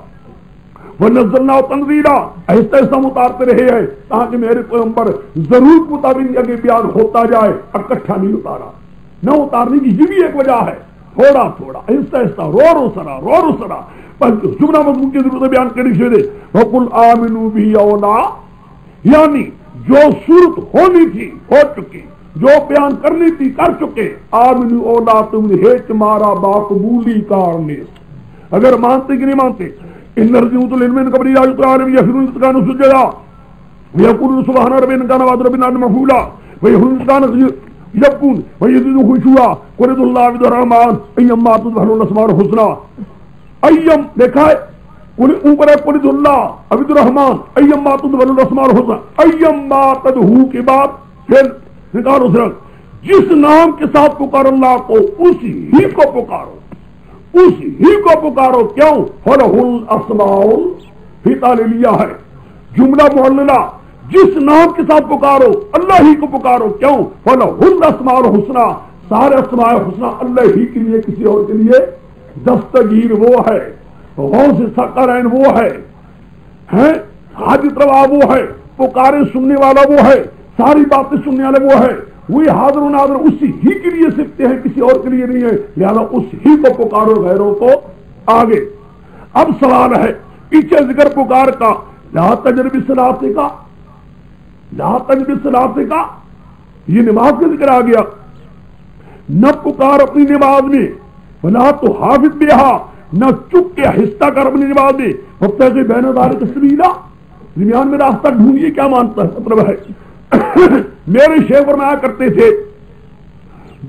[SPEAKER 2] وَنَزَّلْنَاهُ تَنزِيلًا، آہستہ آہستہ ہم اتارتے رہے ہیں تاکہ میرے پیغمبر ضرورت مطابق آگے بیان ہوتا جائے، اکٹھا نہیں اتارا. نہ اتارنے کی یہ بھی ایک وجہ ہے، تھوڑا آہستہ آہستہ رو سرا پر جملہ مضمون کی ضرورت بیان کرنی چاہیے. وَقُلْ آمِنُوا بِهِ أَوْ لَا، یعنی جو صورت ہونی تھی ہو چکی، جو بیان کرنی تھی کر چکے. آمنوا أَوْ لَا، تم ہے تمہارا باقبولی کارنے، اگر مانتے کہ نہیں مانتے. ان رجوت العلم من قبل يجت العالم يخرون كانوا سجدا ويقولون سبحان ربنا كان وعد ربنا مفعولا ويخرون كان يبكون ويزيدون خشوعا قل الله عبد الرحمن ايما تدخلون الاسماء الحسنى. ايم دیکھا ہے اوپر ہے قل اللہ عبد الرحمن ايما تدخلون الاسماء الحسنى، ايما تدعو کے بعد پھر نکالو صرف جس نام کے ساتھ پکار اللہ کو اسی ہی کو پکارو، کیوں؟ فَلَهُ الْأَسْمَاءُ فی تعلیلیہ ہے، جملہ معللہ جس نام کے ساتھ پکارو اللہ ہی کو پکارو. کیوں؟ فَلَهُ الْأَسْمَاءُ الْحُسْنَىٰ، سارے اسماء حسنہ اللہ ہی کے لیے، کسی اور کے لیے. دستگیر وہ ہے، غوث ثقلین وہ ہے، حاجت روا وہ ہے، پکارے سننے والا وہ ہے، ساری باتیں سننے والا وہ ہے. وہی حاضر و ناظر اسی ہی کے لیے سکتے ہیں، کسی اور کے لیے نہیں ہے. لہذا اس ہی کو پکارو، غیروں کو آگے. اب سوال ہے پیچھے ذکر پکار کا، لا تجر بصلاۃک کا، لا تجر بصلاۃک کا، یہ نماز کا ذکر آ گیا. نہ پکار اپنی نماز میں، ولا تحافظ بہا، نہ چپ کے حصہ کر اپنی نماز میں. وابتغ بین ذلک سبیلا، درمیان میں راستہ ڈھونڈیے. کیا مانتا ہے؟ مطلب ہے میرے شیخ فرمایا کرتے تھے،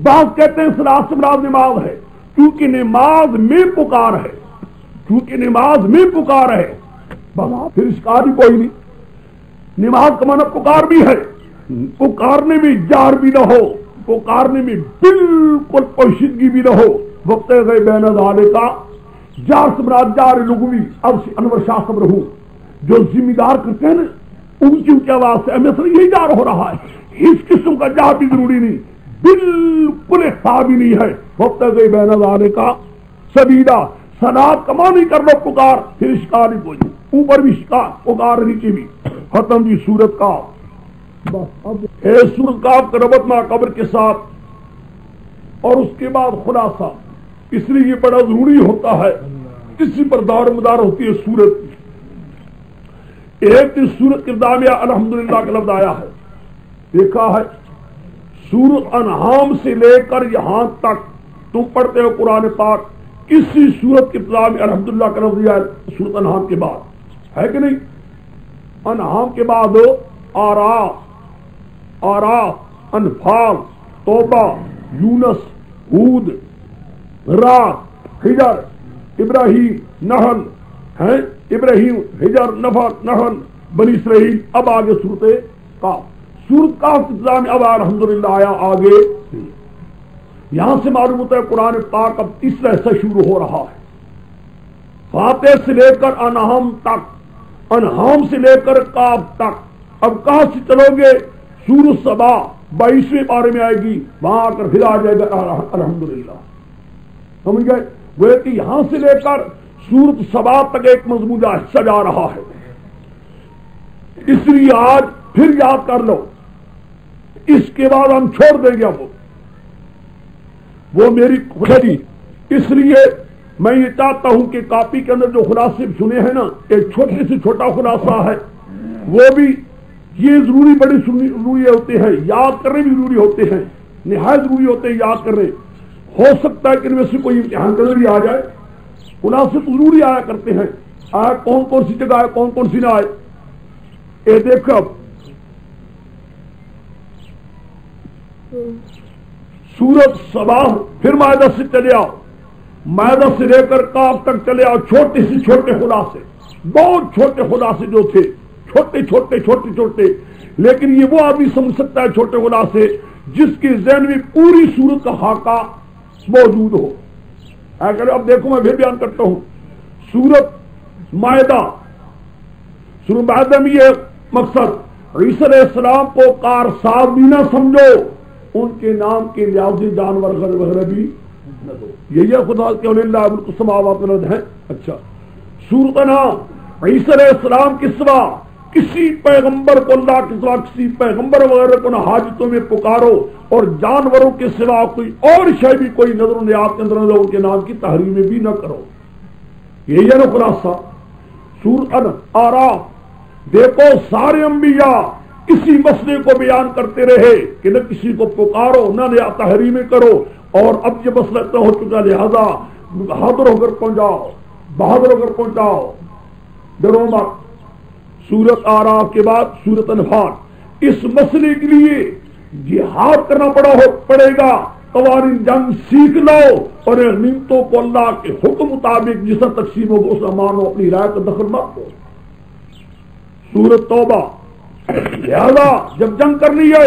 [SPEAKER 2] بعض کہتے ہیں صلاۃ سے مراد نماز ہے، کیونکہ نماز میں پکار ہے، کیونکہ نماز میں پکار ہے. پھر اس کا بھی کوئی نہیں. نماز کا معنی پکار بھی ہے، پکارنے میں جار بھی نہ ہو، پکارنے میں بالکل پوشیدگی بھی نہ ہو. وقت گئے بین ذالک کا، جار سے مراد جار لغوی. اب انور شاہ صبر ہوں جو ذمہ دار کرتے ہیں نا اونچی اونچی آواز سے، مثلا یہی جار ہو رہا ہے، اس قسم کا جار بھی ضروری نہیں، بالکل اخفا بھی نہیں ہے. وقت گئے بین ذالک کا سبیلا، صلاۃ کا معنی کر لو پکار، پھر اشکال ہی کوئی نہیں. اوپر بھی اشکال پکار، نیچے بھی. ختم جی سورت کا. اے سورت کا آپ کا ربط مع قبر کے ساتھ، اور اس کے بعد خلاصہ. اس لیے یہ بڑا ضروری ہوتا ہے، اسی پر دار مدار ہوتی ہے سورت. ایک دن سورت کے ابتدا میں الحمدللہ کا لفظ آیا ہے، دیکھا ہے. سورت انعام سے لے کر یہاں تک تم پڑھتے ہو قرآن پاک، کسی سورت کے ابتدا میں الحمدللہ کا لفظ آیا سورت انعام کے بعد ہے کہ نہیں؟ انعام کے بعد آراف، انفال، توبہ، یونس، ہود، راعد، حجر، ابراہیم، نحل ہیں، ابراہیم، حجر، نحل، بنی اسرائیل. اب آگے سورت کاف. سورت کاف کے ابتدا میں اب الحمدللہ آیا. آگے یہاں سے معلوم ہوتا ہے قرآن پاک اب اس طرح سے شروع ہو رہا ہے. فاتح سے لے کر انعام تک، انعام سے لے کر کاف تک. اب کہاں سے چلو گے؟ سورۃ سبا 22ویں پارے میں آئے گی، وہاں آ کر پھر آ جائے گا الحمدللہ. سمجھ گئے؟ وہ کہ یہاں سے لے کر سورۃ سبا تک ایک مضمون حصہ جا رہا ہے. اس لیے آج پھر یاد کر لو، اس کے بعد ہم چھوڑ دیں گے وہ میری خودی. اس لیے میں یہ چاہتا ہوں کہ کاپی کے اندر جو خلاصے سنے ہیں نا، ایک چھوٹے سے چھوٹا خلاصہ ہے، وہ بھی یہ ضروری بڑے ضروری ہوتے ہیں، یاد کرنے بھی ضروری ہوتے ہیں، نہایت ضروری ہوتے ہیں یاد کرنے. ہو سکتا ہے کہ ان میں سے کوئی امتحان کے اندر بھی آ جائے. خلاصے تو ضروری آیا کرتے ہیں. آئے کون کون سی جگہ آئے، کون کون سی نہ آئے. اے دیکھو سورت سبا، پھر مائدہ سے چلے آؤ، مائدہ سے لے کر کاف تک چلے آؤ. چھوٹے سے چھوٹے خلاصے، بہت چھوٹے خلاصے جو تھے، چھوٹے چھوٹے چھوٹے چھوٹے. لیکن یہ وہ آدمی سمجھ سکتا ہے چھوٹے خلاصے جس کے ذہن میں پوری سورت کا خاکہ موجود ہو. اگر اب دیکھو میں پھر بیان کرتا ہوں. سورت مائدہ، سورت مائدہ میں یہ مقصد، عیسیٰ علیہ السلام کو کارساز بھی نہ سمجھو، ان کے نام کے ریاضی جانور وغیرہ بھی نہ دو. یہ خدا کے اللہ ملک السماوات والارض ہے. اچھا سورت انعام، عیسیٰ علیہ السلام کے سوا کسی پیغمبر کو، اللہ کے سوا کسی پیغمبر وغیرہ کو نہ حاجتوں میں پکارو، اور جانوروں کے سوا کوئی اور شے بھی کوئی نظر و نیات کے اندر نہ ان کے نام کی تحریم بھی نہ کرو. یہی ہے نا خلاصہ. سورۃ آراف دیکھو، سارے انبیاء کسی مسئلے کو بیان کرتے رہے کہ نہ کسی کو پکارو، نہ تحریمیں کرو. اور اب یہ مسئلہ تو ہو چکا، لہذا بہادر ہو کر پہنچاؤ، بہادر ہو کر پہنچاؤ، ڈرو مت. سورت آراف کے بعد سورت انفال. اس مسئلے کے لیے جہاد کرنا پڑے گا. قوانین جنگ سیکھ لو اور غنیمتوں کو اللہ کے حکم مطابق جس طرح تقسیم ہو اس مانو، اپنی رائے کا دخل مت دو. سورت توبہ، لہذا جب جنگ کرنی ہے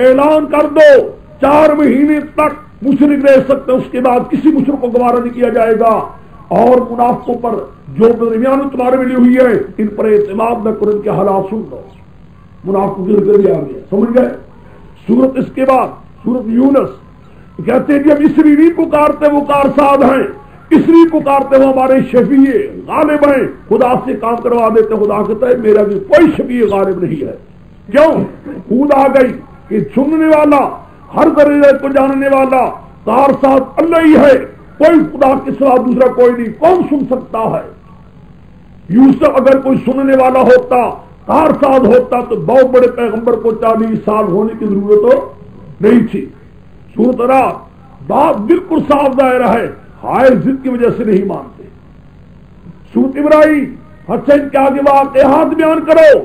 [SPEAKER 2] اعلان کر دو 4 مہینے تک مشرک رہ سکتے، اس کے بعد کسی مشرک کو گوارا نہیں کیا جائے گا. اور منافقوں پر جو درمیان تمہارے ملی ہوئی ہے ان پر اعتماد نہ کرو، ان کے حالات سن لو. منافق کے ذکر بھی آ گیا، سمجھ گئے؟ سورت اس کے بعد سورت یونس کہتے ہیں کہ ہم اسری نہیں پکارتے وہ کارساز ہیں، اسری پکارتے وہ ہمارے شفیع غالب ہیں، خدا سے کام کروا دیتے، خدا کہتا ہے میرا بھی کوئی شفیع غالب نہیں ہے۔ کیوں؟ خود آ گئی کہ سننے والا، ہر درجے کو جاننے والا کارساز اللہ ہی ہے، کوئی خدا کے سوا دوسرا کوئی نہیں، کون سن سکتا ہے؟ یوسف اگر کوئی سننے والا ہوتا، کارساز ہوتا، تو بہت بڑے پیغمبر کو 40 سال ہونے کی ضرورت نہیں تھی۔ سورۃ رات بات بالکل صاف ظاہر ہے، ہائے ضد کی وجہ سے نہیں مانتے۔ سورۃ ابراہیم حسین کے آگے واقعات بیان کرو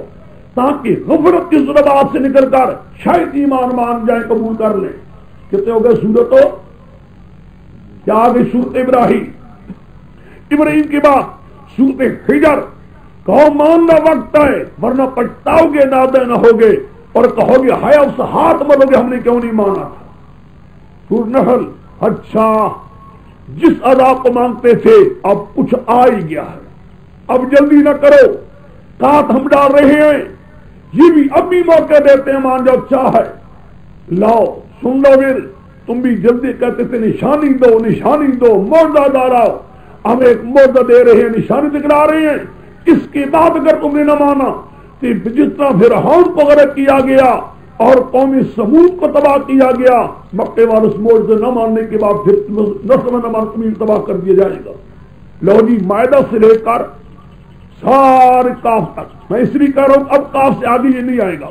[SPEAKER 2] تاکہ غفلت کی ظلمات سے نکل کر شاید ایمان مان جائیں، قبول کر لیں۔ کتنے ہو گئے سورت؟ کیا آگے سورت ابراہیم کے بعد سورت حجر، کہو ماننا وقت ہے ورنہ پچھتاؤ گے، نادان ہوگے اور کہو گے ہائے اس ہاتھ مرو گے ہم نے کیوں نہیں مانا تھا۔ سورۃ نحل، اچھا جس عذاب کو مانگتے تھے اب کچھ آ ہی گیا ہے، اب جلدی نہ کرو، کات ہم ڈال رہے ہیں، یہ بھی اب بھی موقع دیتے ہیں، مان جاؤ چاہ ہے لاؤ سن لو، پھر تم بھی جلدی کہتے تھے نشانی دو نشانی دو، معجزہ ڈالاؤ، ہم ایک معجزہ دے رہے ہیں، نشانی دکھلا رہے ہیں، اس کے بعد اگر تم نے نہ مانا تو جس طرح فرعون کو غرق کیا گیا اور قوم سمود کو تباہ کیا گیا، مکے والے اس معجزے نہ ماننے کے بعد پھر نسل نہ مان تمہیں تباہ کر دیا جائے گا۔ لو جی مائدہ سے لے کر سارے کاف تک، میں اس لیے کہہ رہا ہوں اب کاف سے آگے یہ نہیں آئے گا،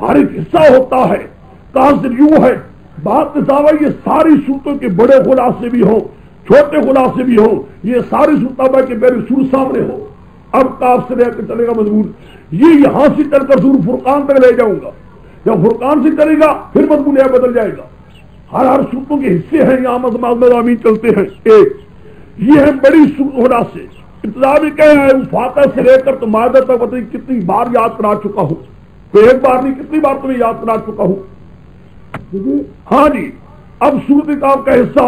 [SPEAKER 2] ہر ایک حصہ ہوتا ہے، کاف سے یوں ہے بات نصابہ، یہ ساری صورتوں کے بڑے خلاصے بھی ہوں چھوٹے خلاصے بھی ہوں، یہ ساری صورتیں کہ میرے سور سامنے ہو۔ اب کاف سے لے کر چلے گا مضمون، یہ یہاں سے چل کر سور فرقان تک لے جاؤں گا، جب فرقان سے چلے گا پھر مضمون یہ بدل جائے گا، ہر صورتوں کے حصے ہیں، یہاں مضامین چلتے ہیں۔ ایک یہ ہے بڑی خلاصے، ابتدا بھی کہہ رہے ہیں فاتح سے لے کر تو مائدہ تک پتہ نہیں کتنی بار یاد کرا چکا ہوں، تو ایک بار نہیں کتنی بار تمہیں یاد کرا چکا ہوں۔ ہاں جی اب سورۃ کاف کا حصہ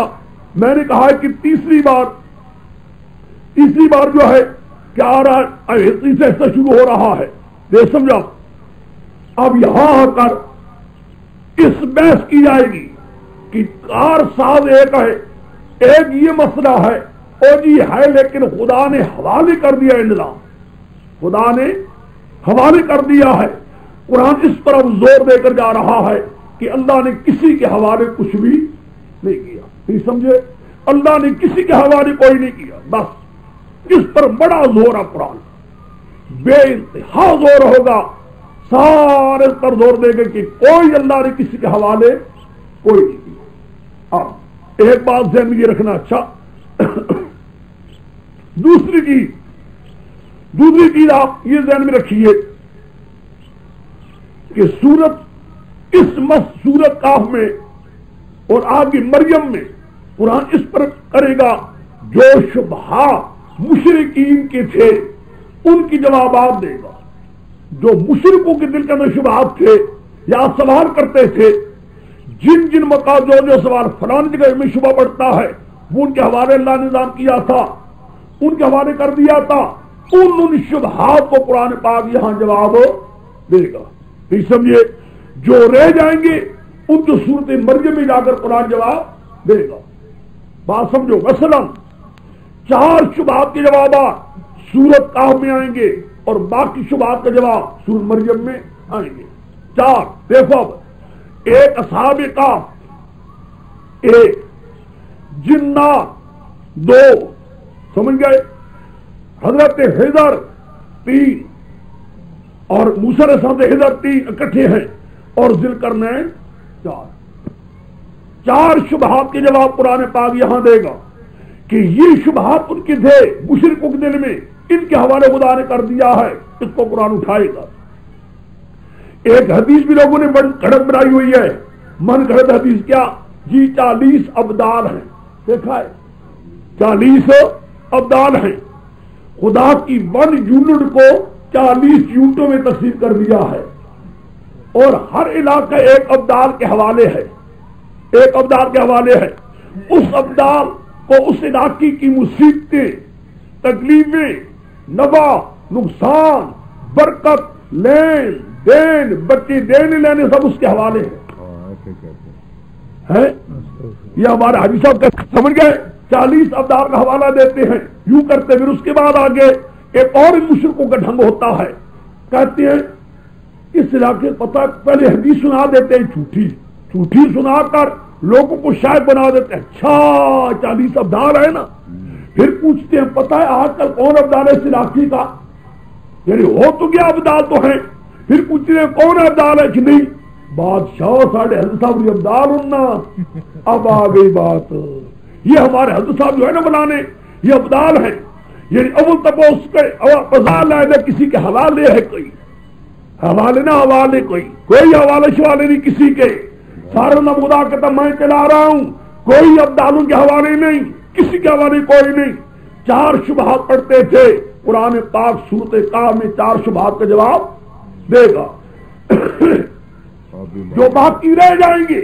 [SPEAKER 2] میں نے کہا ہے کہ تیسری بار جو ہے کیا آ رہا ہے، تیسرا حصہ شروع ہو رہا ہے، دیکھ سمجھا۔ اب یہاں آ کر اس بحث کی جائے گی کہ کار ساز ایک ہے، ایک یہ مسئلہ ہے اور جی ہے لیکن خدا نے حوالے کر دیا نظام، خدا نے حوالے کر دیا ہے، قرآن اس طرف زور دے کر جا رہا ہے کہ اللہ نے کسی کے حوالے کچھ بھی نہیں کیا، نہیں سمجھے؟ اللہ نے کسی کے حوالے کوئی نہیں کیا، بس اس پر بڑا زور ہے، قرآن بے انتہا زور ہوگا، سارے پر زور دے گا کہ کوئی اللہ نے کسی کے حوالے کوئی نہیں کیا۔ اب ایک بات ذہن میں یہ رکھنا، اچھا دوسری چیز آپ یہ ذہن میں رکھیے کہ سورت کاف میں اور آگے مریم میں قرآن اس پر کرے گا جو شبہات مشرکین کے تھے ان کی جوابات دے گا، جو مشرکوں کے دل کے اندر شبہات تھے یا سوال کرتے تھے، جن مقام جو سوال فلانی جگہ میں شبہ پڑتا ہے وہ ان کے حوالے اللہ نے نظام کیا تھا، ان کے حوالے کر دیا تھا، ان شبہات کو قرآن پاک یہاں جواب دے گا، نہیں سمجھے؟ جو رہ جائیں گے ان کو سورت مریم میں جا کر قرآن جواب دے گا، بات سمجھو۔ مثلا 4 شبہات کے جوابات سورت کاف میں آئیں گے اور باقی شبہات کا جواب سورت مریم میں آئیں گے، 4 دیکھو، اب ایک اصحاب کاف، ایک جنات، 2 سمجھ گئے، حضرت خضر 3 اور موسیٰ علیہ السلام خضر 3 اکٹھے ہیں اور ذوالقرنین 4 شبہات کے جواب قرآن پاک یہاں دے گا کہ یہ شبہات ان کے تھے مشرکوں کے دل میں، ان کے حوالے خدا نے کر دیا ہے، اس کو قرآن اٹھائے گا۔ ایک حدیث بھی لوگوں نے گھڑت بنائی ہوئی ہے، من گھڑت حدیث، کیا جی 40 ابدال ہیں، دیکھا ہے 40 ابدال ہیں، خدا کی 1 یونٹ کو 40 یونٹوں میں تقسیم کر دیا ہے اور ہر علاقہ ایک ابدال کے حوالے ہے، ایک ابدال کے حوالے ہے، اس ابدال کو اس علاقے کی مصیبتیں، تکلیفیں، نفع، نقصان، برکت، لین، دین بچے دین لینے سب اس کے حوالے ہیں. یہ ہمارے حاجی صاحب کا سمجھ گئے 40 ابدال کا حوالہ دیتے ہیں یوں کرتے. پھر اس کے بعد آگے ایک اور مشرکوں کا ڈھنگ ہوتا ہے. کہتے ہیں اس علاقے پتہ پہلے حدیث سنا دیتے ہیں جھوٹی سنا کر لوگوں کو شاید بنا دیتے ہیں. اچھا 40 ابدال ہے نا. پھر پوچھتے ہیں پتہ ہے آج کل کون ابدال ہے اس علاقے کا؟ یعنی ہو تو کیا ابدال تو ہیں. پھر پوچھتے ہیں کون ابدال ہے کہ نہیں بادشاہ ساڑھے حضرت صاحب یہ ابدال ہونا. اب آ گئی بات. یہ ہمارے حضرت صاحب جو ہے نا بنانے یہ ابدال ہیں. یعنی اول تپوس کے کسی کے حوالے ہے کوئی حوالے نہ حوالے کوئی حوالے شوالے نہیں کسی کے. سارا نمودہ کہتا میں چلا رہا ہوں کوئی ابدالوں کے حوالے نہیں کسی کے حوالے کوئی نہیں. 4 شبہات پڑھتے تھے قرآن پاک سورۃ کاف میں 4 شبہات کا جواب دے گا. جو باقی رہ جائیں گے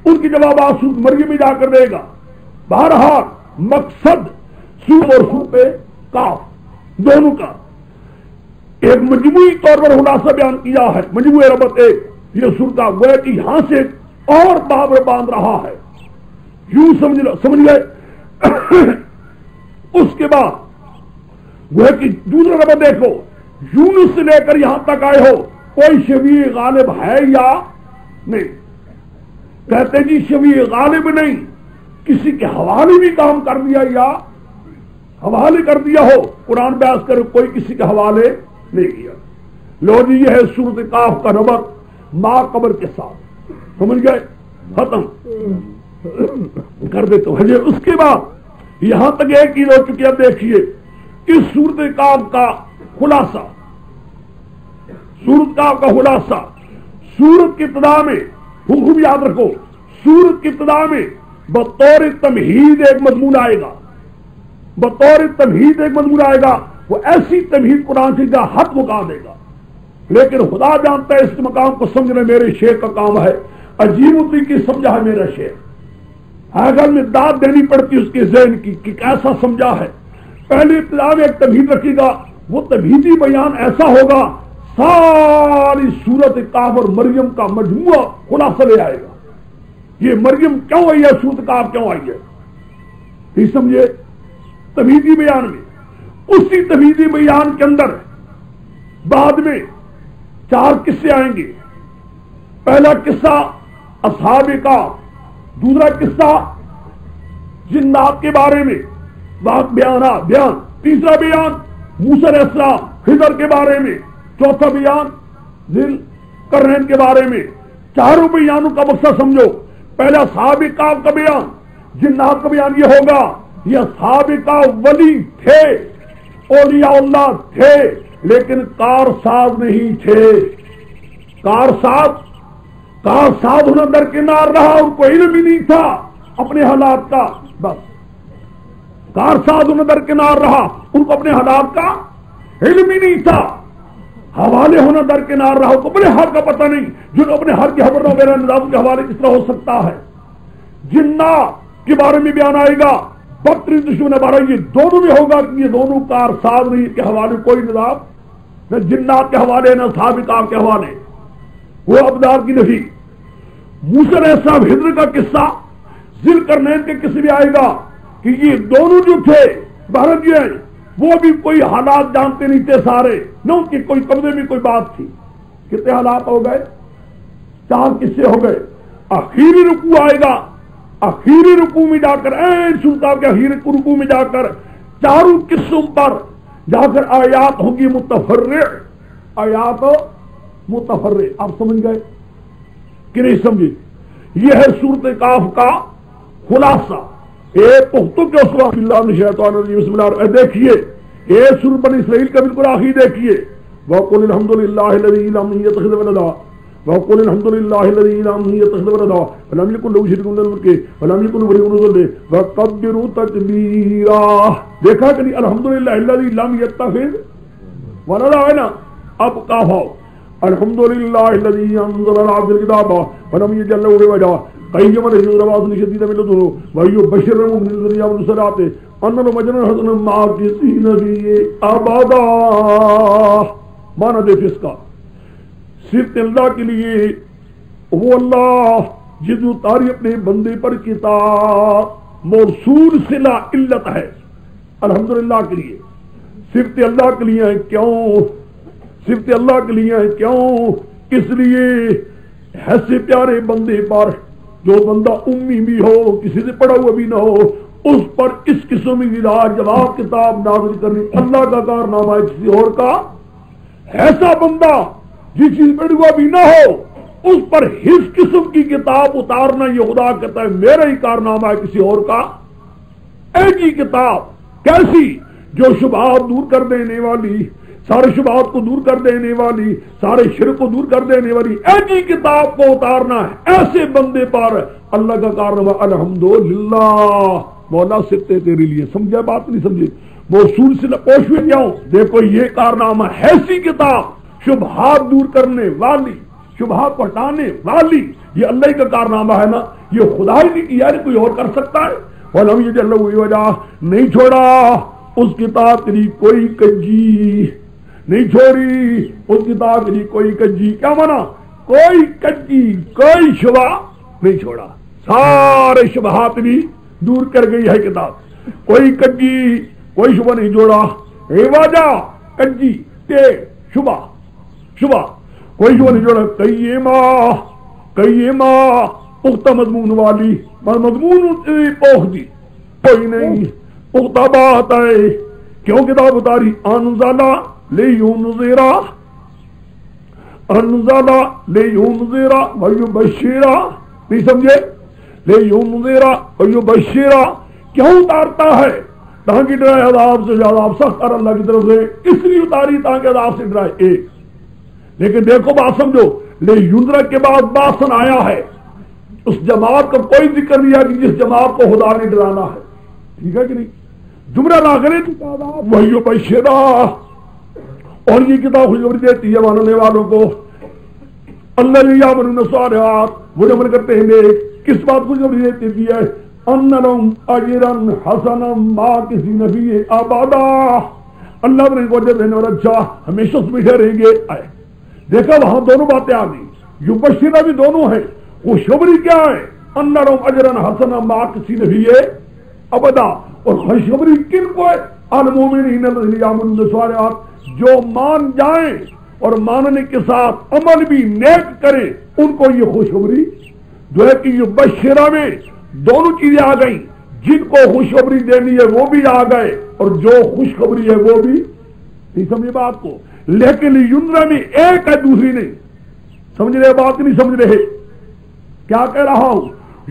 [SPEAKER 2] ان کی جوابات سورۃ مریم میں جا کر دے گا. بہرحال مقصد سورۃ اور سورۃ کاف دونوں کا ایک مجموعی طور پر خلاصہ بیان کیا ہے. مجموعی ربط یہ سورۃ کا گویا کہ یہاں سے اور بابر باندھ رہا ہے. یوں سمجھ گئے. اس کے بعد گویا کہ دوسرا ربط دیکھو یونس سے لے کر یہاں تک آئے ہو کوئی شفیع غالب ہے یا نہیں. کہتے جی شفیع غالب نہیں کسی کے حوالے بھی کام کر دیا یا حوالے کر دیا ہو قرآن بیان کر کوئی کسی کے حوالے نہیں کیا. لو جی یہ ہے سورۃ کاف کا ربط ما قبر کے ساتھ. سمجھ گئے ختم کر دیتے ہیں. اس کے بعد یہاں تک ایک چیز ہو چکی. اب دیکھیے اس سورۃ کاف کا خلاصہ سورت کی ابتدا میں خوب یاد رکھو سورت کی ابتدا میں بطور تمہید ایک مضمون آئے گا. وہ ایسی تمہید قرآن سے کا حق مقام دے گا. لیکن خدا جانتا ہے اس مقام کو سمجھنا میرے شیخ کا کام ہے. عجیب طریقے سمجھا ہے میرا شیخ. اگر میں داد دینی پڑتی اس کے ذہن کی کہ کیسا سمجھا ہے. پہلے ابتدا میں ایک تمہید رکھے گا. وہ تمہیدی بیان ایسا ہوگا ساری سورت کاف اور مریم کا مجموعہ خلاصہ لے آئے گا. یہ مریم کیوں آئی ہے سورت کاف کیوں آئی ہے یہ سمجھے. تمہیدی بیان میں اسی تمہیدی بیان کے اندر بعد میں 4 قصے آئیں گے. پہلا قصہ اصحاب کہف. دوسرا قصہ جنات کے بارے میں بیان. تیسرا بیان موسیٰ علیہ السلام خضر کے بارے میں. چوتھا بیان ذل قرنین کے بارے میں. چاروں بیانوں کا مقصد سمجھو. پہلا اصحاب کہف کا بیان جنات کا بیان یہ ہوگا. یہ اصحاب کہف ولی تھے اولیاء اللہ تھے لیکن کارساز نہیں تھے. کارساز ہونا درکنار رہا. ان کو علم ہی نہیں تھا اپنے حالات کا. بس کارساز ہونا درکنار رہا. ان کو اپنے حالات کا علم ہی نہیں تھا. حوالے ہونا درکنار رہا. ان کو اپنے حق کا پتہ نہیں. جن اپنے حق کے خبر وغیرہ نظام کے حوالے کس طرح ہو سکتا ہے. جنات کے بارے میں بیان آئے گا. بدترین دشمن ہمارا یہ دونوں میں ہوگا کہ یہ دونوں کارساز نہیں. کے حوالے کوئی نظام نہ جنات کے حوالے نہ اصحاب کہف کے حوالے. وہ ابدال کی نفی. موسیٰ علیہ السلام خضر کا قصہ ذل قرنین کے قصے میں آئے گا کہ یہ دونوں جو تھے بھارت وہ بھی کوئی حالات جانتے نہیں تھے سارے. نہ ان کے کوئی قبضے میں کوئی بات تھی. کتنے حالات ہو گئے 4 قصے ہو گئے. آخری رکوع آئے گا. آخری رکوع میں جا کر سلطان کے آخری رکوع میں جا کر 4 قصوں پر جا کر آیات ہوگی متفرع. آیات متفرع. آپ سمجھ گئے کہ نہیں سمجھے. یہ ہے سورۃ کاف کا خلاصہ. دیکھیے یہ سورۃ بنی اسرائیل کا بالکل آخری دیکھیے. وَقُلِ الْحَمْدُ لِلَّهِ الَّذِي لَمْ يَتَّخِذْ وَلَدًا وَقُلِ الْحَمْدُ لِلَّهِ الَّذِي لَمْ يَتَّخِذْ وَلَدًا وَلَمْ يَكُنْ لَهُ شَرِيكٌ فِي الْمُلْكِ وَلَمْ يَكُنْ لَهُ وَلِيٌّ مِّنَ الذِّلِّ وَكَبِّرْهُ تَكْبِيرًا. دیکھا کہ الحمدللہ الذی لم يتخذ ولدا ہے نا. اب کہو الحمدللہ الذی انزل على عبده الكتاب ولم يجعل له عوجا قیما رواض شدید من لدنه ويبشر المؤمنين الذين يعملون الصالحات ان لهم اجرا حسنا ماكثين فيه ابدا. معنی دیکھ اس کا صرف اللہ کے لیے، وہ اللہ جس نے اتاری اپنے بندے پر کتاب، موصول صلہ علت ہے الحمدللہ کے لیے، صرف اللہ کے لیے ہے۔ کیوں صرف اللہ کے لیے ہے؟ کیوں؟ اس لیے ایسے پیارے بندے پر جو بندہ امی بھی ہو، کسی سے پڑھا ہوا بھی نہ ہو، اس پر اس قسم کی جواب کتاب نازل کرنی اللہ کا کارنامہ ہے، کسی اور کا؟ ایسا بندہ جس چیز پڑھا ہوا بھی نہ ہو، اس پر اس قسم کی کتاب اتارنا یہ خدا کہتا ہے میرا ہی کارنامہ ہے، کسی اور کا؟ ایسی کتاب کیسی؟ جو شبہات دور کر دینے والی، سارے شبہات کو دور کر دینے والی، سارے شرک کو دور کر دینے والی ایسی کتاب کو اتارنا ہے ایسے بندے پر اللہ کا کارنامہ الحمدللہ۔ مولا سکتے تیرے لیے، سمجھا بات نہیں سمجھے؟ موصول سے پوچھ بھی جاؤں، دیکھو یہ کارنامہ ایسی کتاب شبہات دور کرنے والی، شبہات ہٹانے والی، یہ اللہ کا کارنامہ ہے نا، یہ خدا ہی نہیں کیا، کوئی اور کر سکتا ہے؟ اور ہم یہ اللہ ہوئی وجہ نہیں چھوڑا اس کتاب کے لیے کوئی کنجی نہیں چھوڑی، اس کتاب کے لیے کوئی کنجی، کیا مانا؟ کوئی کنجی، کوئی شبہ نہیں چھوڑا، سارے شبہات بھی دور کر گئی ہے کتاب، کوئی کنجی کوئی شبہ نہیں چھوڑا، اے وجہ کنجی تے شبہ کوئی شبہ نہیں چھوڑا، قیمہ پختہ مضمون والی، مضمون پوکھ دی کوئی نہیں، پختہ بات ہے۔ کیوں کتاب اتاری؟ انزلہ لیونذرا ویبشرا، نہیں سمجھے؟ لیونذرا ویبشرا، کیوں اتارتا ہے؟ تاکہ ڈرائے عذاب سے، عذاب سخت اور اللہ کی طرف سے، اس لیے اتاری تاکہ عذاب سے ڈرائے ایک۔ لیکن دیکھو بات سمجھو، لیونذرا کے بعد باسن آیا ہے، اس جماعت کا کوئی ذکر نہیں ہے کہ جس جماعت کو خدا نے ڈرانا ہے، ٹھیک ہے کہ نہیں؟ جملہ لاغرے ویبشرا، اور یہ کتاب خوشخبری دیتی ہے ماننے والوں کو، اللہ یعملون الصالحات، وہ عمل کرتے ہیں نیک، کس بات کو خوشخبری دیتی ہے؟ ان لهم اجرا حسنا ماکثین فیہ ابدا، اللہ نے کو دینے اور اچھا ہمیشہ اس میں رہیں گے۔ دیکھا وہاں دونوں باتیں آ گئی، یبشرا بھی دونوں ہیں، خوشخبری کیا ہے؟ ان لهم اجرا حسنا ماکثین فیہ ابدا، اور خوشخبری کن کو ہے؟ المؤمنین الذین یعملون الصالحات، جو مان جائیں اور ماننے کے ساتھ عمل بھی نیک کریں، ان کو یہ خوشخبری جو ہے کہ یہ بشرہ میں دونوں چیزیں آ گئیں، جن کو خوشخبری دینی ہے وہ بھی آ گئے، اور جو خوشخبری ہے وہ بھی، نہیں سمجھے بات کو؟ لیکن یونرا میں ایک ہے دوسری نہیں، سمجھ رہے بات نہیں سمجھ رہے؟ کیا کہہ رہا ہوں؟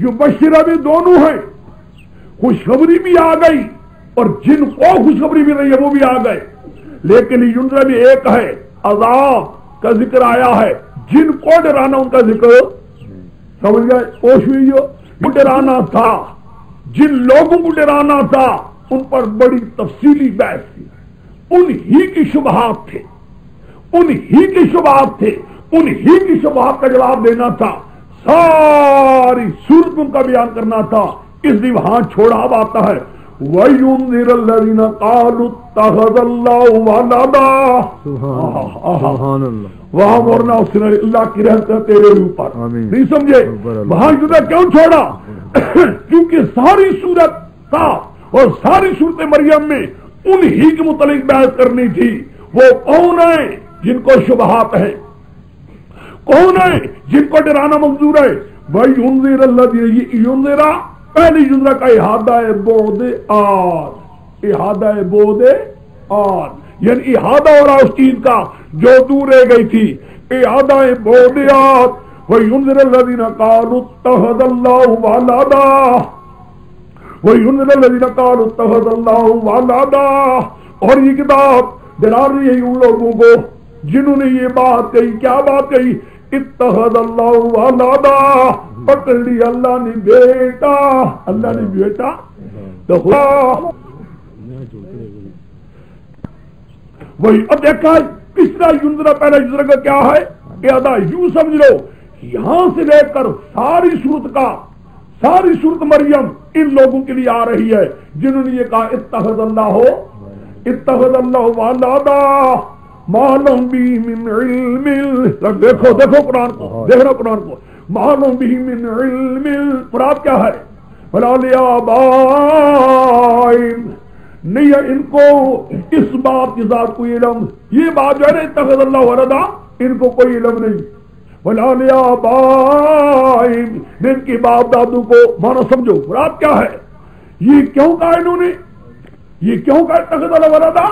[SPEAKER 2] یہ بشرہ میں دونوں ہیں، خوشخبری بھی آ گئی اور جن کو خوشخبری بھی رہی ہے وہ بھی آ گئے، لیکن یونرا میں ایک ہے، عذاب کا ذکر آیا ہے، جن کو ڈرانا ان کا ذکر، سمجھ گئے؟ پوچھ ہوئی جو ڈرانا تھا، جن لوگوں کو ڈرانا تھا ان پر بڑی تفصیلی بحث تھی، انہی کی شبہات تھے، انہی کی شبہات کا جواب دینا تھا، ساری صورتوں کا بیان کرنا تھا، اس لیے وہاں چھوڑا اب آتا ہے وَيُنذِرَ الَّذِينَ قَالُوا اتَّخَذَ اللَّهُ وَلَدًا، سبحان اللہ، وہاں ورنہ اس نے اللہ کی رحمت ہے تیرے اوپر، نہیں سمجھے؟ وہاں جدا کیوں چھوڑا؟ کیونکہ ساری صورت تھا اور ساری صورت مریم میں انہی کے متعلق بحث کرنی تھی۔ وہ کون ہیں جن کو شبہات ہیں؟ کون ہیں جن کو ڈرانا منظور ہے؟ وَيُنذِرَ الَّذِينَ يُنذِرَ، پہلی جملہ کا احاطہ بعد آد، احاطہ بعد آد، یعنی احاطہ ہو رہا اس چیز کا جو دور رہ گئی تھی، احاطہ بعد آد۔ وَيُنذِرَ الَّذِينَ قَالُوا اتَّخَذَ اللَّهُ وَلَدًا، وَيُنذِرَ الَّذِينَ قَالُوا اتَّخَذَ اللَّهُ وَلَدًا، اور یہ کتاب ڈرا رہی ہے ان لوگوں کو جنہوں نے یہ بات کہی، کیا بات کہی؟ اتخذ اللہ ولدا، پکڑ لی اللہ نے بیٹا، اللہ نے بیٹا، تو وہی اب دیکھا پچھلا یونذرا پہلا یونذرا کا کیا ہے؟ ادا یوں سمجھ لو، یہاں سے لے کر ساری صورت مریم ان لوگوں کے لیے آ رہی ہے جنہوں نے یہ کہا اتخذ اللہ ولدا، معلوم بھی من علم، دیکھو قرآن کو، دیکھنا قرآن کو، معلوم بھی من علم، مراد کیا ہے؟ ولا لآبائہم، نہیں ہے ان کو اس بات کی ذات کوئی علم، یہ بات جو ہے نا اتخذ اللہ ولدا، ان کو کوئی علم نہیں، ولا لآبائہم، ان کی باپ دادو کو، مانا سمجھو مراد کیا ہے؟ یہ کیوں کہا انہوں نے، یہ کیوں کہا اتخذ اللہ ولدا؟